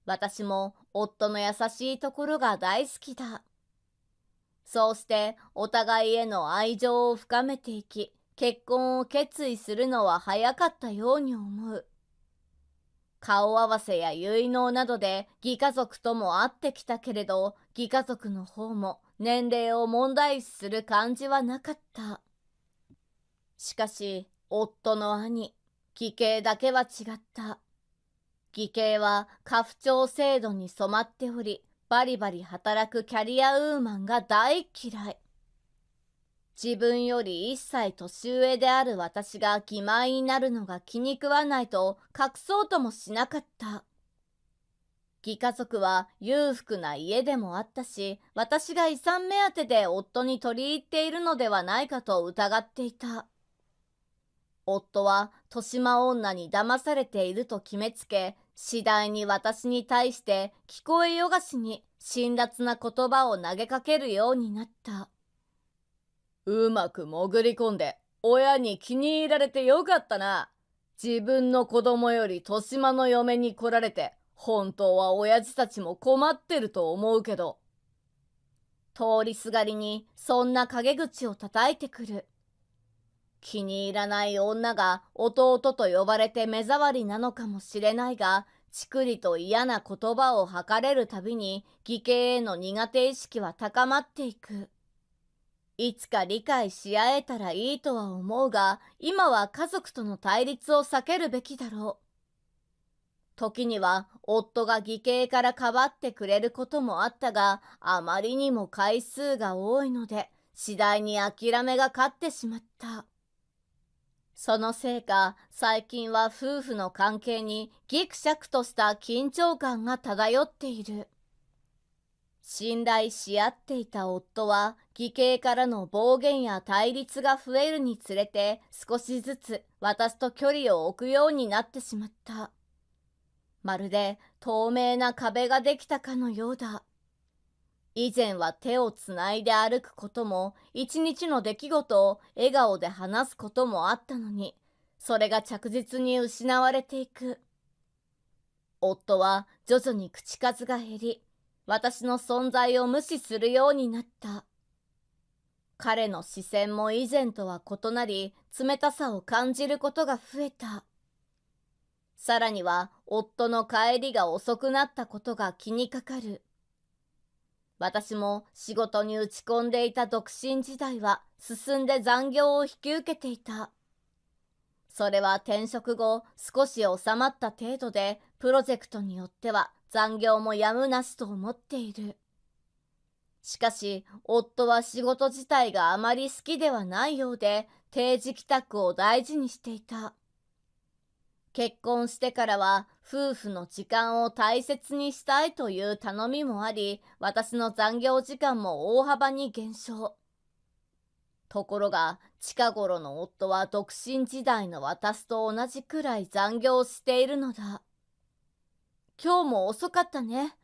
私も夫の優しいところが大好きだ。そうしてお互いへの愛情を深めていき、結婚を決意するのは早かったように思う。顔合わせや結納などで義家族とも会ってきたけれど、義家族の方も年齢を問題視する感じはなかった。しかし、夫の兄、義兄だけは違った。義兄は家父長制度に染まっており、バリバリ働くキャリアウーマンが大嫌い。自分より1歳年上である私が義妹になるのが気に食わないと隠そうともしなかった。義家族は裕福な家でもあったし、私が遺産目当てで夫に取り入っているのではないかと疑っていた。夫は豊島女に騙されていると決めつけ、次第に私に対して聞こえよがしに辛辣な言葉を投げかけるようになった。うまく潜り込んで親に気に入られてよかったな。自分の子供より豊島の嫁に来られて、本当は親父たちも困ってると思うけど。通りすがりにそんな陰口を叩いてくる。気に入らない女が弟と呼ばれて目障りなのかもしれないが、ちくりと嫌な言葉を吐かれるたびに義兄への苦手意識は高まっていく。いつか理解し合えたらいいとは思うが、今は家族との対立を避けるべきだろう。時には夫が義兄からかばってくれることもあったが、あまりにも回数が多いので、次第に諦めが勝ってしまった。そのせいか、最近は夫婦の関係にギクシャクとした緊張感が漂っている。信頼し合っていた夫は、義兄からの暴言や対立が増えるにつれて、少しずつ私と距離を置くようになってしまった。まるで透明な壁ができたかのようだ。以前は手をつないで歩くことも、一日の出来事を笑顔で話すこともあったのに、それが着実に失われていく。夫は徐々に口数が減り、私の存在を無視するようになった。彼の視線も以前とは異なり、冷たさを感じることが増えた。さらには、夫の帰りが遅くなったことが気にかかる。私も仕事に打ち込んでいた独身時代は進んで残業を引き受けていた。それは転職後少し収まった程度で、プロジェクトによっては残業もやむなしと思っている。しかし夫は仕事自体があまり好きではないようで、定時帰宅を大事にしていた。結婚してからは夫婦の時間を大切にしたいという頼みもあり、私の残業時間も大幅に減少。ところが近頃の夫は独身時代の私と同じくらい残業しているのだ。今日も遅かったね。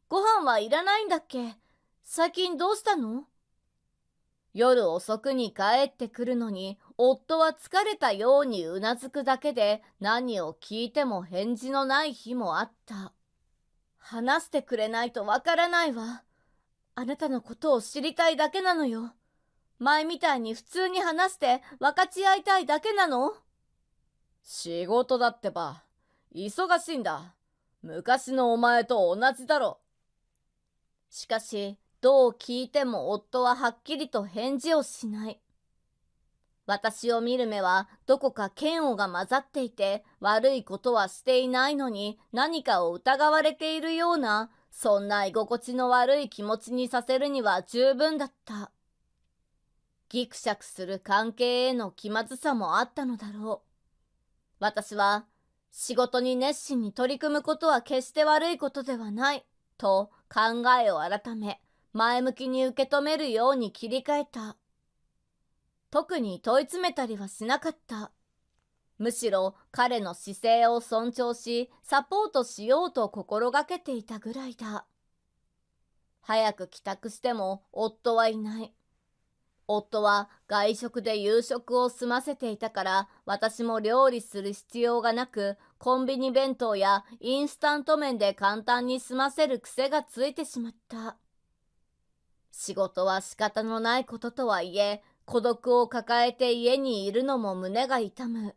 ご飯はいらないんだっけ？最近どうしたの？夜遅くに帰ってくるのに、夫は疲れたようにうなずくだけで、何を聞いても返事のない日もあった。話してくれないとわからないわ。あなたのことを知りたいだけなのよ。前みたいに普通に話して分かち合いたいだけなの？仕事だってば。忙しいんだ。昔のお前と同じだろ。しかし、どう聞いても夫ははっきりと返事をしない。私を見る目はどこか嫌悪が混ざっていて、悪いことはしていないのに何かを疑われているような、そんな居心地の悪い気持ちにさせるには十分だった。ギクシャクする関係への気まずさもあったのだろう。私は、仕事に熱心に取り組むことは決して悪いことではない、と考えを改め、前向きに受け止めるように切り替えた。特に問い詰めたりはしなかった。むしろ彼の姿勢を尊重し、サポートしようと心がけていたぐらいだ。早く帰宅しても夫はいない。夫は外食で夕食を済ませていたから、私も料理する必要がなく、コンビニ弁当やインスタント麺で簡単に済ませる癖がついてしまった。仕事は仕方のないこととはいえ、孤独を抱えて家にいるのも胸が痛む。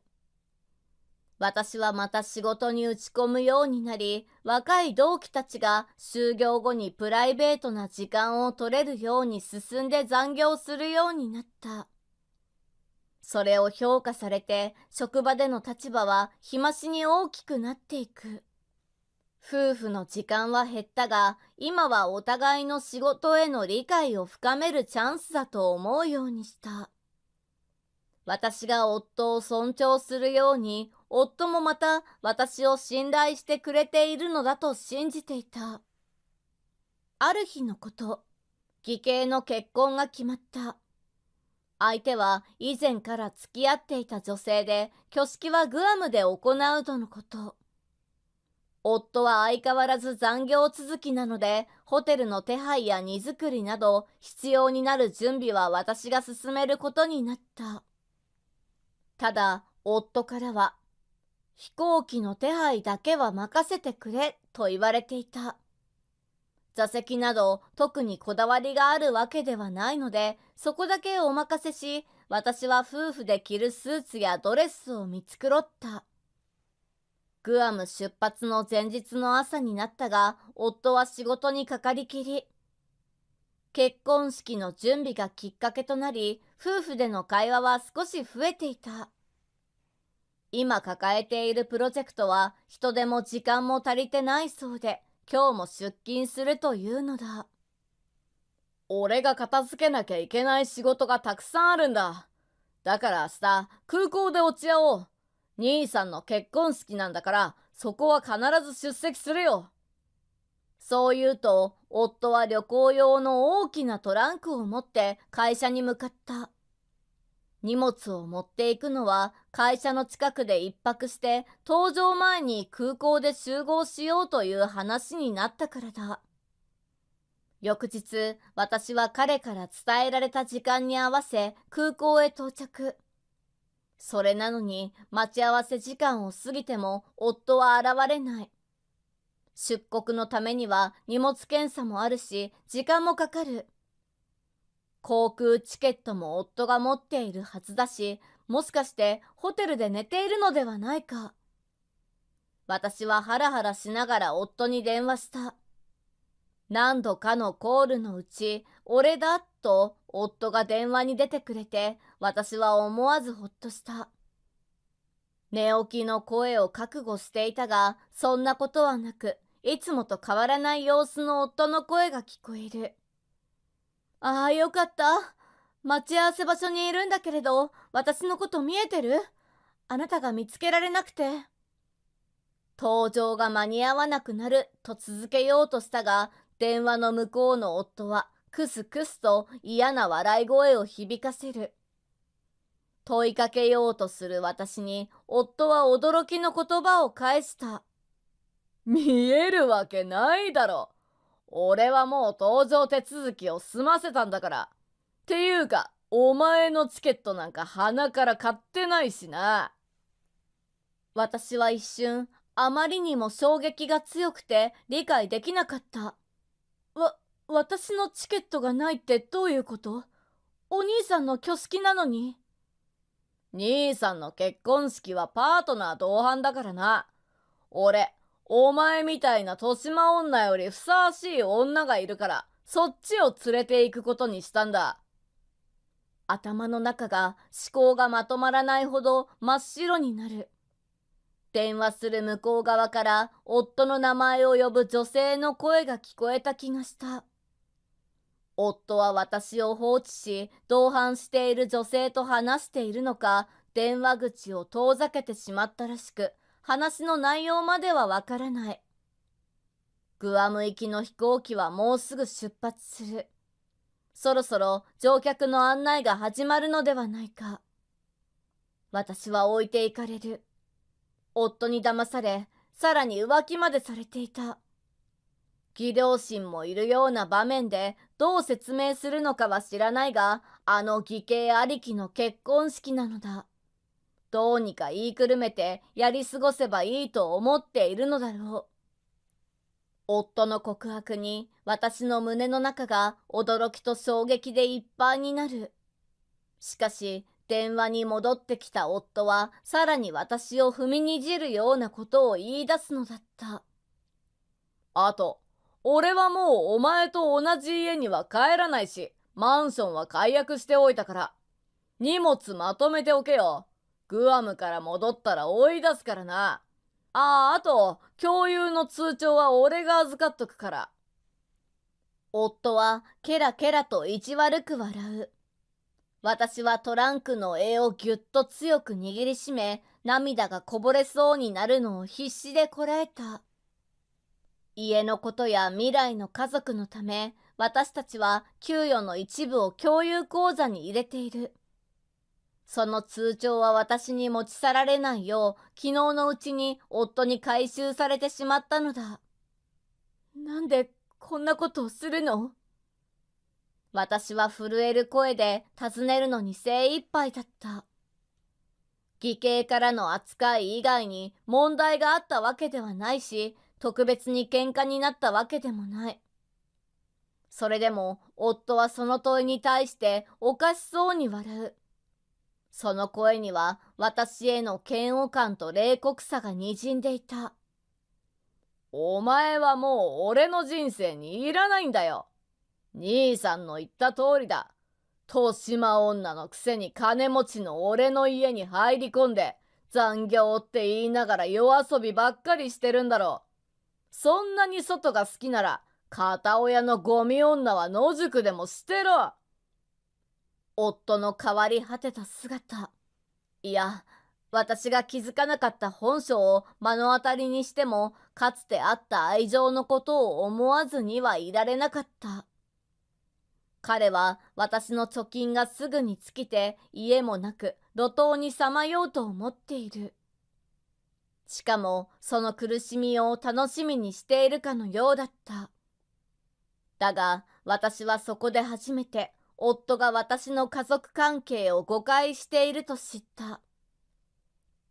私はまた仕事に打ち込むようになり、若い同期たちが就業後にプライベートな時間を取れるように進んで残業するようになった。それを評価されて、職場での立場は日増しに大きくなっていく。夫婦の時間は減ったが、今はお互いの仕事への理解を深めるチャンスだと思うようにした。私が夫を尊重するように、夫もまた私を信頼してくれているのだと信じていた。ある日のこと、義兄の結婚が決まった。相手は以前から付き合っていた女性で、挙式はグアムで行うとのこと。夫は相変わらず残業続きなので、ホテルの手配や荷造りなど必要になる準備は私が進めることになった。ただ、夫からは、飛行機の手配だけは任せてくれと言われていた。座席など特にこだわりがあるわけではないので、そこだけお任せし、私は夫婦で着るスーツやドレスを見繕った。グアム出発の前日の朝になったが、夫は仕事にかかりきり。結婚式の準備がきっかけとなり、夫婦での会話は少し増えていた。今抱えているプロジェクトは人手も時間も足りてないそうで、今日も出勤するというのだ。俺が片付けなきゃいけない仕事がたくさんあるんだ。だから明日空港で落ち合おう。兄さんの結婚式なんだから、そこは必ず出席するよ。そう言うと、夫は旅行用の大きなトランクを持って会社に向かった。荷物を持っていくのは会社の近くで一泊して搭乗前に空港で集合しようという話になったからだ。翌日、私は彼から伝えられた時間に合わせ空港へ到着。それなのに待ち合わせ時間を過ぎても夫は現れない。出国のためには荷物検査もあるし、時間もかかる。航空チケットも夫が持っているはずだし、もしかしてホテルで寝ているのではないか。私はハラハラしながら夫に電話した。何度かのコールのうち、俺だと夫が電話に出てくれて、私は思わずほっとした。寝起きの声を覚悟していたが、そんなことはなく、いつもと変わらない様子の夫の声が聞こえる。ああ、よかった。待ち合わせ場所にいるんだけれど、私のこと見えてる？あなたが見つけられなくて。搭乗が間に合わなくなると続けようとしたが、電話の向こうの夫はクスクスと嫌な笑い声を響かせる。問いかけようとする私に、夫は驚きの言葉を返した。見えるわけないだろ。俺はもう搭乗手続きを済ませたんだから。っていうか、お前のチケットなんか鼻から買ってないしな。私は一瞬、あまりにも衝撃が強くて理解できなかった。私のチケットがないってどういうこと？お兄さんの挙式なのに。兄さんの結婚式はパートナー同伴だからな。俺、お前みたいな年増女よりふさわしい女がいるから、そっちを連れて行くことにしたんだ。頭の中が思考がまとまらないほど真っ白になる。電話する向こう側から夫の名前を呼ぶ女性の声が聞こえた気がした。夫は私を放置し、同伴している女性と話しているのか、電話口を遠ざけてしまったらしく、話の内容まではわからない。グアム行きの飛行機はもうすぐ出発する。そろそろ乗客の案内が始まるのではないか。私は置いていかれる。夫に騙され、さらに浮気までされていた。義両親もいるような場面でどう説明するのかは知らないが、あの義兄ありきの結婚式なのだ。どうにか言いくるめてやり過ごせばいいと思っているのだろう。夫の告白に私の胸の中が驚きと衝撃でいっぱいになる。しかし電話に戻ってきた夫はさらに私を踏みにじるようなことを言い出すのだった。あと、俺はもうお前と同じ家には帰らないし、マンションは解約しておいたから、荷物まとめておけよ。グアムから戻ったら追い出すからな。あと、共有の通帳は俺が預かっとくから。夫はケラケラと意地悪く笑う。私はトランクの柄をぎゅっと強く握りしめ、涙がこぼれそうになるのを必死でこらえた。家のことや未来の家族のため、私たちは給与の一部を共有口座に入れている。その通帳は私に持ち去られないよう、昨日のうちに夫に回収されてしまったのだ。なんでこんなことをするの？私は震える声で尋ねるのに精一杯だった。義兄からの扱い以外に問題があったわけではないし、特別に喧嘩になったわけでもない。それでも夫はその問いに対しておかしそうに笑う。その声には私への嫌悪感と冷酷さがにじんでいた。お前はもう俺の人生にいらないんだよ。兄さんの言った通りだ。年島女のくせに金持ちの俺の家に入り込んで残業って言いながら夜遊びばっかりしてるんだろう。そんなに外が好きなら片親のゴミ女は野宿でも捨てろ。夫の変わり果てた姿。いや、私が気づかなかった本性を目の当たりにしても、かつてあった愛情のことを思わずにはいられなかった。彼は私の貯金がすぐに尽きて家もなく路頭にさまようと思っている。しかもその苦しみを楽しみにしているかのようだった。だが私はそこで初めて夫が私の家族関係を誤解していると知った。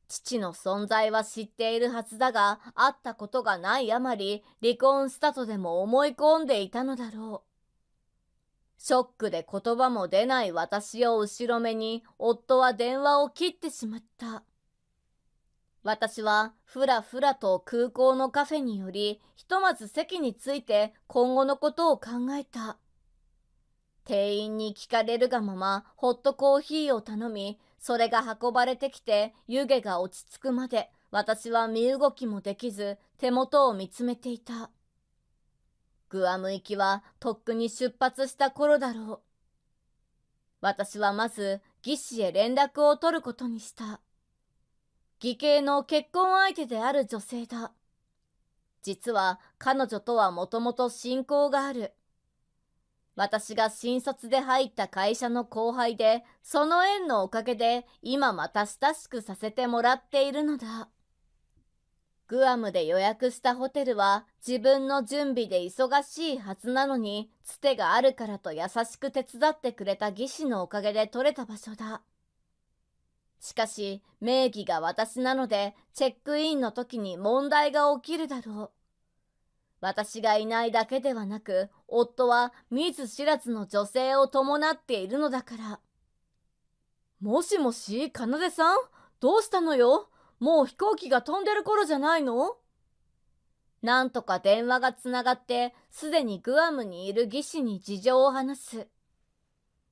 父の存在は知っているはずだが、会ったことがないあまり離婚したとでも思い込んでいたのだろう。ショックで言葉も出ない私を後ろめに夫は電話を切ってしまった。私はふらふらと空港のカフェに寄り、ひとまず席について今後のことを考えた。店員に聞かれるがままホットコーヒーを頼み、それが運ばれてきて湯気が落ち着くまで私は身動きもできず手元を見つめていた。グアム行きはとっくに出発した頃だろう。私はまず義士へ連絡を取ることにした。義兄の結婚相手である女性だ。実は彼女とはもともと親交がある。私が新卒で入った会社の後輩で、その縁のおかげで今また親しくさせてもらっているのだ。グアムで予約したホテルは自分の準備で忙しいはずなのに、つてがあるからと優しく手伝ってくれた技師のおかげで取れた場所だ。しかし名義が私なのでチェックインの時に問題が起きるだろう。私がいないだけではなく、夫は見ず知らずの女性を伴っているのだから。もしもし、かなでさん、どうしたのよ？もう飛行機が飛んでる頃じゃないの？なんとか電話がつながって、すでにグアムにいる技師に事情を話す。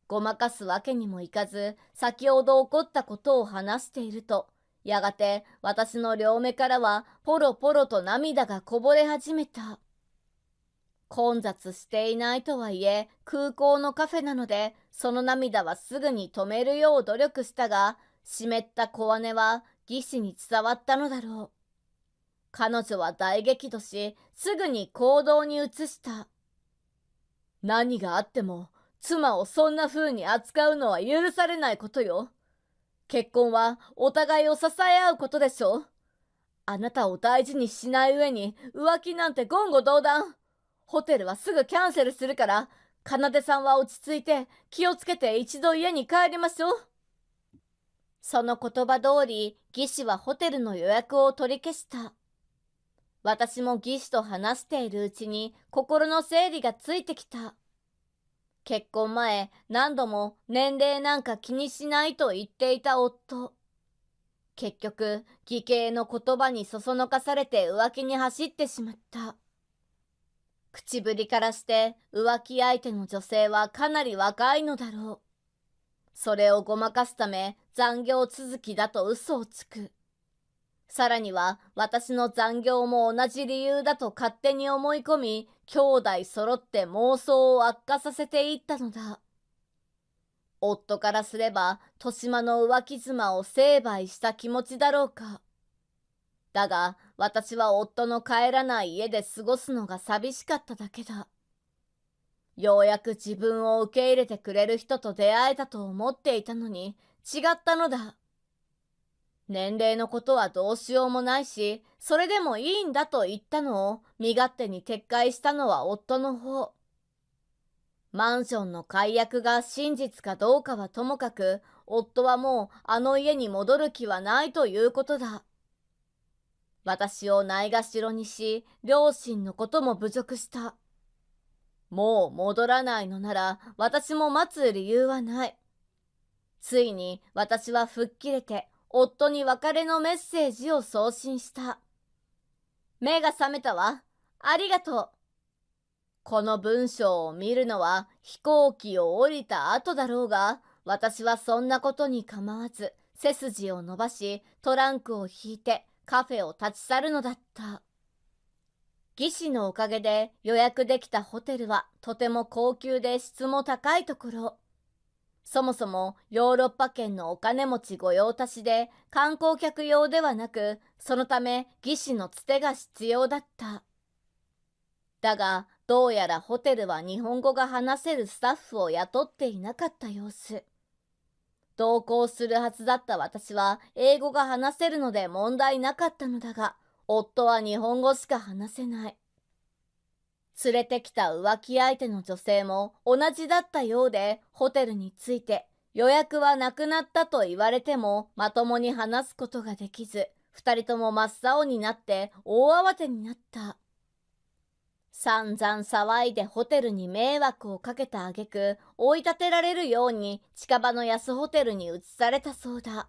ごまかすわけにもいかず、先ほど起こったことを話していると、やがて私の両目からはポロポロと涙がこぼれ始めた。混雑していないとはいえ空港のカフェなので、その涙はすぐに止めるよう努力したが、湿った小姉は義士に伝わったのだろう。彼女は大激怒し、すぐに行動に移した。何があっても妻をそんな風に扱うのは許されないことよ。結婚はお互いを支え合うことでしょ。あなたを大事にしない上に浮気なんて言語道断。ホテルはすぐキャンセルするから、奏さんは落ち着いて気をつけて一度家に帰りましょう。その言葉通り、技師はホテルの予約を取り消した。私も技師と話しているうちに心の整理がついてきた。結婚前、何度も年齢なんか気にしないと言っていた夫。結局、義兄の言葉にそそのかされて浮気に走ってしまった。口ぶりからして浮気相手の女性はかなり若いのだろう。それをごまかすため残業続きだと嘘をつく。さらには私の残業も同じ理由だと勝手に思い込み、兄弟揃って妄想を悪化させていったのだ。夫からすれば、豊島の浮気妻を成敗した気持ちだろうか。だが、私は夫の帰らない家で過ごすのが寂しかっただけだ。ようやく自分を受け入れてくれる人と出会えたと思っていたのに、違ったのだ。年齢のことはどうしようもないし、それでもいいんだと言ったのを身勝手に撤回したのは夫の方。マンションの解約が真実かどうかはともかく、夫はもうあの家に戻る気はないということだ。私をないがしろにし、両親のことも侮辱した。もう戻らないのなら、私も待つ理由はない。ついに私は吹っ切れて、夫に別れのメッセージを送信した。目が覚めたわ。ありがとう。この文章を見るのは飛行機を降りた後だろうが、私はそんなことに構わず、背筋を伸ばし、トランクを引いてカフェを立ち去るのだった。技師のおかげで予約できたホテルはとても高級で質も高いところ。そもそもヨーロッパ圏のお金持ち御用達で観光客用ではなく、そのため技師のつてが必要だった。だが、どうやらホテルは日本語が話せるスタッフを雇っていなかった様子。同行するはずだった私は英語が話せるので問題なかったのだが、夫は日本語しか話せない。連れてきた浮気相手の女性も同じだったようで、ホテルについて予約はなくなったと言われてもまともに話すことができず、二人とも真っ青になって大慌てになった。散々騒いでホテルに迷惑をかけた挙句、追い立てられるように近場の安ホテルに移されたそうだ。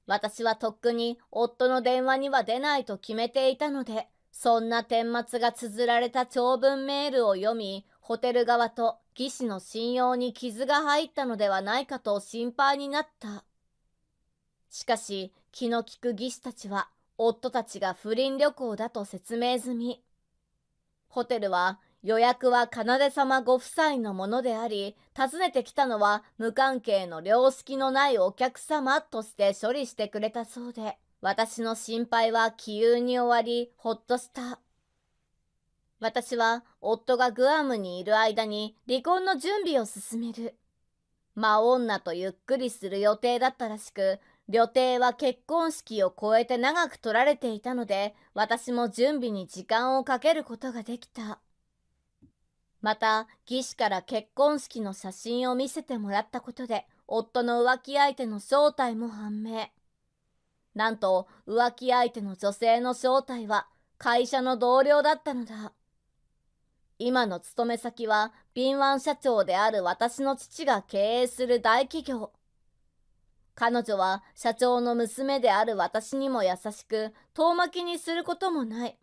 私はとっくに夫の電話には出ないと決めていたので、そんな顛末が綴られた長文メールを読み、ホテル側と技師の信用に傷が入ったのではないかと心配になった。しかし、気の利く技師たちは、夫たちが不倫旅行だと説明済み。ホテルは予約は奏様ご夫妻のものであり、訪ねてきたのは無関係の良識のないお客様として処理してくれたそうで、私の心配は気憂に終わり、ほっとした。私は夫がグアムにいる間に離婚の準備を進める。真女とゆっくりする予定だったらしく、旅程は結婚式を超えて長く取られていたので、私も準備に時間をかけることができた。また、技師から結婚式の写真を見せてもらったことで、夫の浮気相手の正体も判明。なんと、浮気相手の女性の正体は会社の同僚だったのだ。今の勤め先は敏腕社長である私の父が経営する大企業。彼女は社長の娘である私にも優しく、遠巻きにすることもない。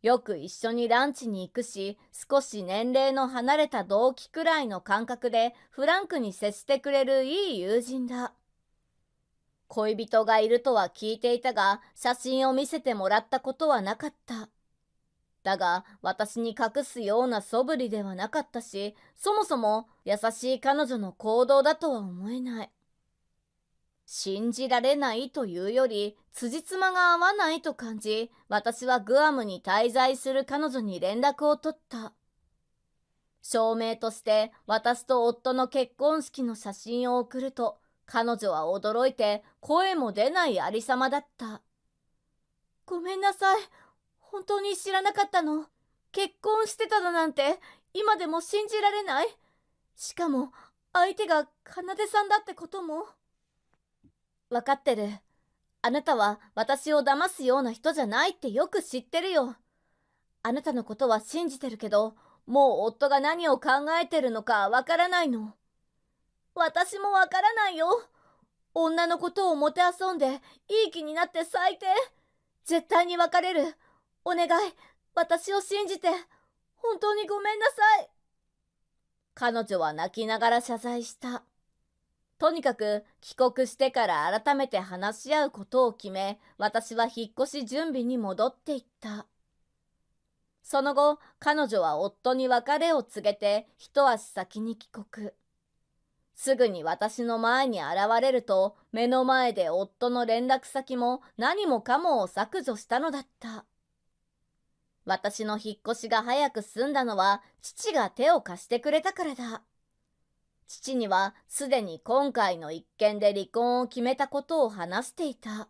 よく一緒にランチに行くし、少し年齢の離れた同期くらいの感覚でフランクに接してくれるいい友人だ。恋人がいるとは聞いていたが、写真を見せてもらったことはなかった。だが、私に隠すような素振りではなかったし、そもそも優しい彼女の行動だとは思えない。信じられないというより、辻褄が合わないと感じ、私はグアムに滞在する彼女に連絡を取った。証明として私と夫の結婚式の写真を送ると、彼女は驚いて声も出ないありさまだった。ごめんなさい。本当に知らなかったの。結婚してただなんて今でも信じられない。しかも相手が奏さんだってことも。わかってる。あなたは私を騙すような人じゃないってよく知ってるよ。あなたのことは信じてるけど、もう夫が何を考えてるのかわからないの。私もわからないよ。女のことをもてあそんでいい気になって最低。絶対に別れる。お願い、私を信じて。本当にごめんなさい。彼女は泣きながら謝罪した。とにかく帰国してから改めて話し合うことを決め、私は引っ越し準備に戻っていった。その後、彼女は夫に別れを告げて一足先に帰国。すぐに私の前に現れると、目の前で夫の連絡先も何もかもを削除したのだった。私の引っ越しが早く済んだのは父が手を貸してくれたからだ。父にはすでに今回の一件で離婚を決めたことを話していた。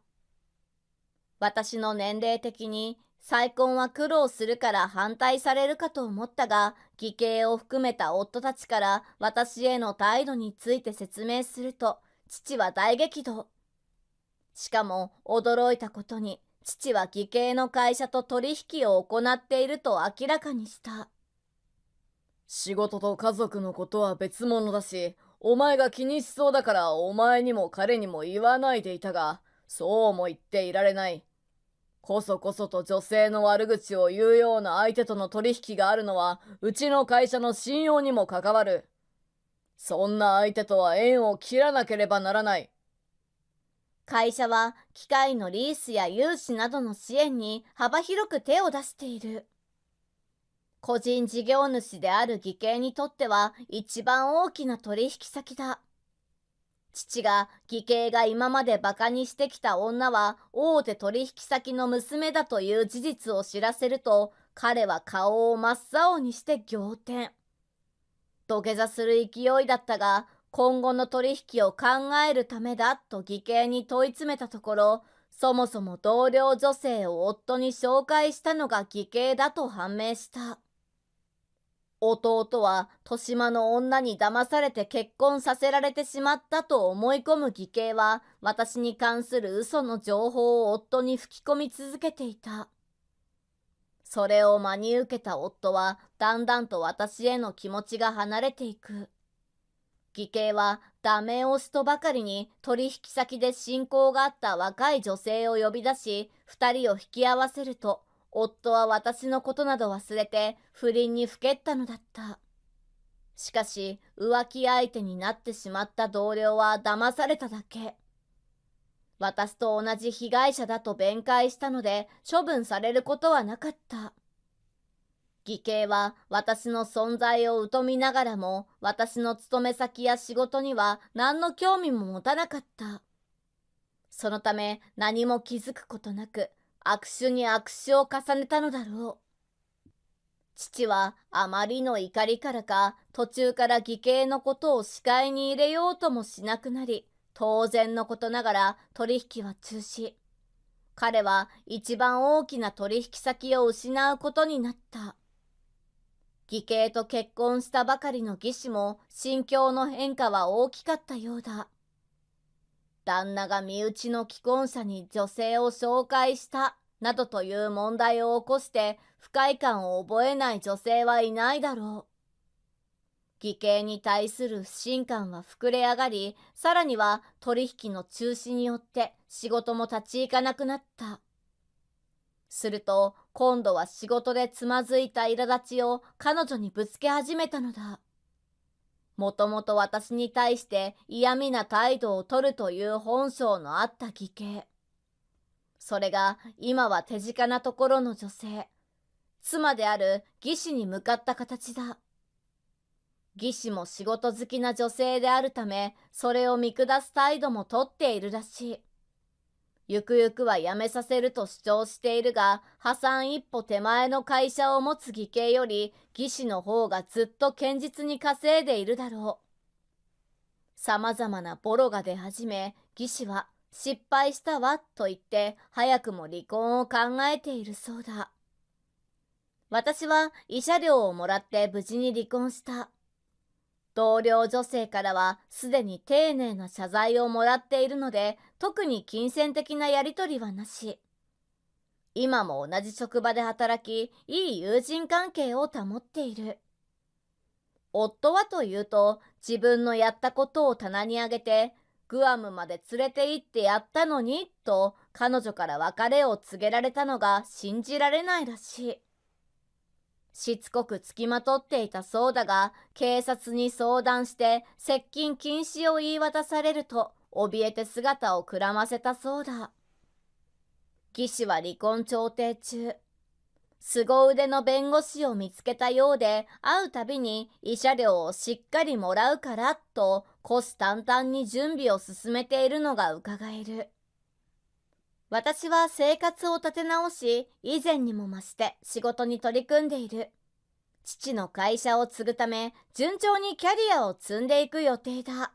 私の年齢的に再婚は苦労するから反対されるかと思ったが、義兄を含めた夫たちから私への態度について説明すると、父は大激怒。しかも驚いたことに、父は義兄の会社と取引を行っていると明らかにした。仕事と家族のことは別物だし、お前が気にしそうだからお前にも彼にも言わないでいたが、そうも言っていられない。こそこそと女性の悪口を言うような相手との取引があるのは、うちの会社の信用にも関わる。そんな相手とは縁を切らなければならない。会社は機械のリースや融資などの支援に幅広く手を出している。個人事業主である義兄にとっては一番大きな取引先だ。父が義兄が今まで馬鹿にしてきた女は大手取引先の娘だという事実を知らせると、彼は顔を真っ青にして仰天。土下座する勢いだったが、今後の取引を考えるためだと義兄に問い詰めたところ、そもそも同僚女性を夫に紹介したのが義兄だと判明した。弟は豊島の女に騙されて結婚させられてしまったと思い込む義兄は、私に関する嘘の情報を夫に吹き込み続けていた。それを真に受けた夫はだんだんと私への気持ちが離れていく。義兄はダメ押しとばかりに取引先で親交があった若い女性を呼び出し、二人を引き合わせると、夫は私のことなど忘れて不倫にふけったのだった。しかし浮気相手になってしまった同僚は騙されただけ。私と同じ被害者だと弁解したので処分されることはなかった。義兄は私の存在を疎みながらも、私の勤め先や仕事には何の興味も持たなかった。そのため何も気づくことなく、悪手に悪手を重ねたのだろう。父はあまりの怒りからか、途中から義兄のことを視界に入れようともしなくなり、当然のことながら取引は中止。彼は一番大きな取引先を失うことになった。義兄と結婚したばかりの義士も心境の変化は大きかったようだ。旦那が身内の既婚者に女性を紹介したなどという問題を起こして不快感を覚えない女性はいないだろう。義兄に対する不信感は膨れ上がり、さらには取引の中止によって仕事も立ち行かなくなった。すると今度は仕事でつまずいた苛立ちを彼女にぶつけ始めたのだ。もともと私に対して嫌味な態度を取るという本性のあった義兄。それが今は手近なところの女性、妻である義士に向かった形だ。義士も仕事好きな女性であるため、それを見下す態度もとっているらしい。ゆくゆくは辞めさせると主張しているが、破産一歩手前の会社を持つ義兄より義士の方がずっと堅実に稼いでいるだろう。様々なボロが出始め、義士は失敗したわと言って早くも離婚を考えているそうだ。私は慰謝料をもらって無事に離婚した。同僚女性からはすでに丁寧な謝罪をもらっているので、特に金銭的なやり取りはなし。今も同じ職場で働き、いい友人関係を保っている。夫はというと、自分のやったことを棚に上げて、グアムまで連れて行ってやったのに、と彼女から別れを告げられたのが信じられないらしい。しつこくつきまとっていたそうだが、警察に相談して接近禁止を言い渡されると、怯えて姿をくらませたそうだ。義士は離婚調停中。凄腕の弁護士を見つけたようで、会うたびに慰謝料をしっかりもらうからと虎視眈々に準備を進めているのがうかがえる。私は生活を立て直し、以前にも増して仕事に取り組んでいる。父の会社を継ぐため、順調にキャリアを積んでいく予定だ。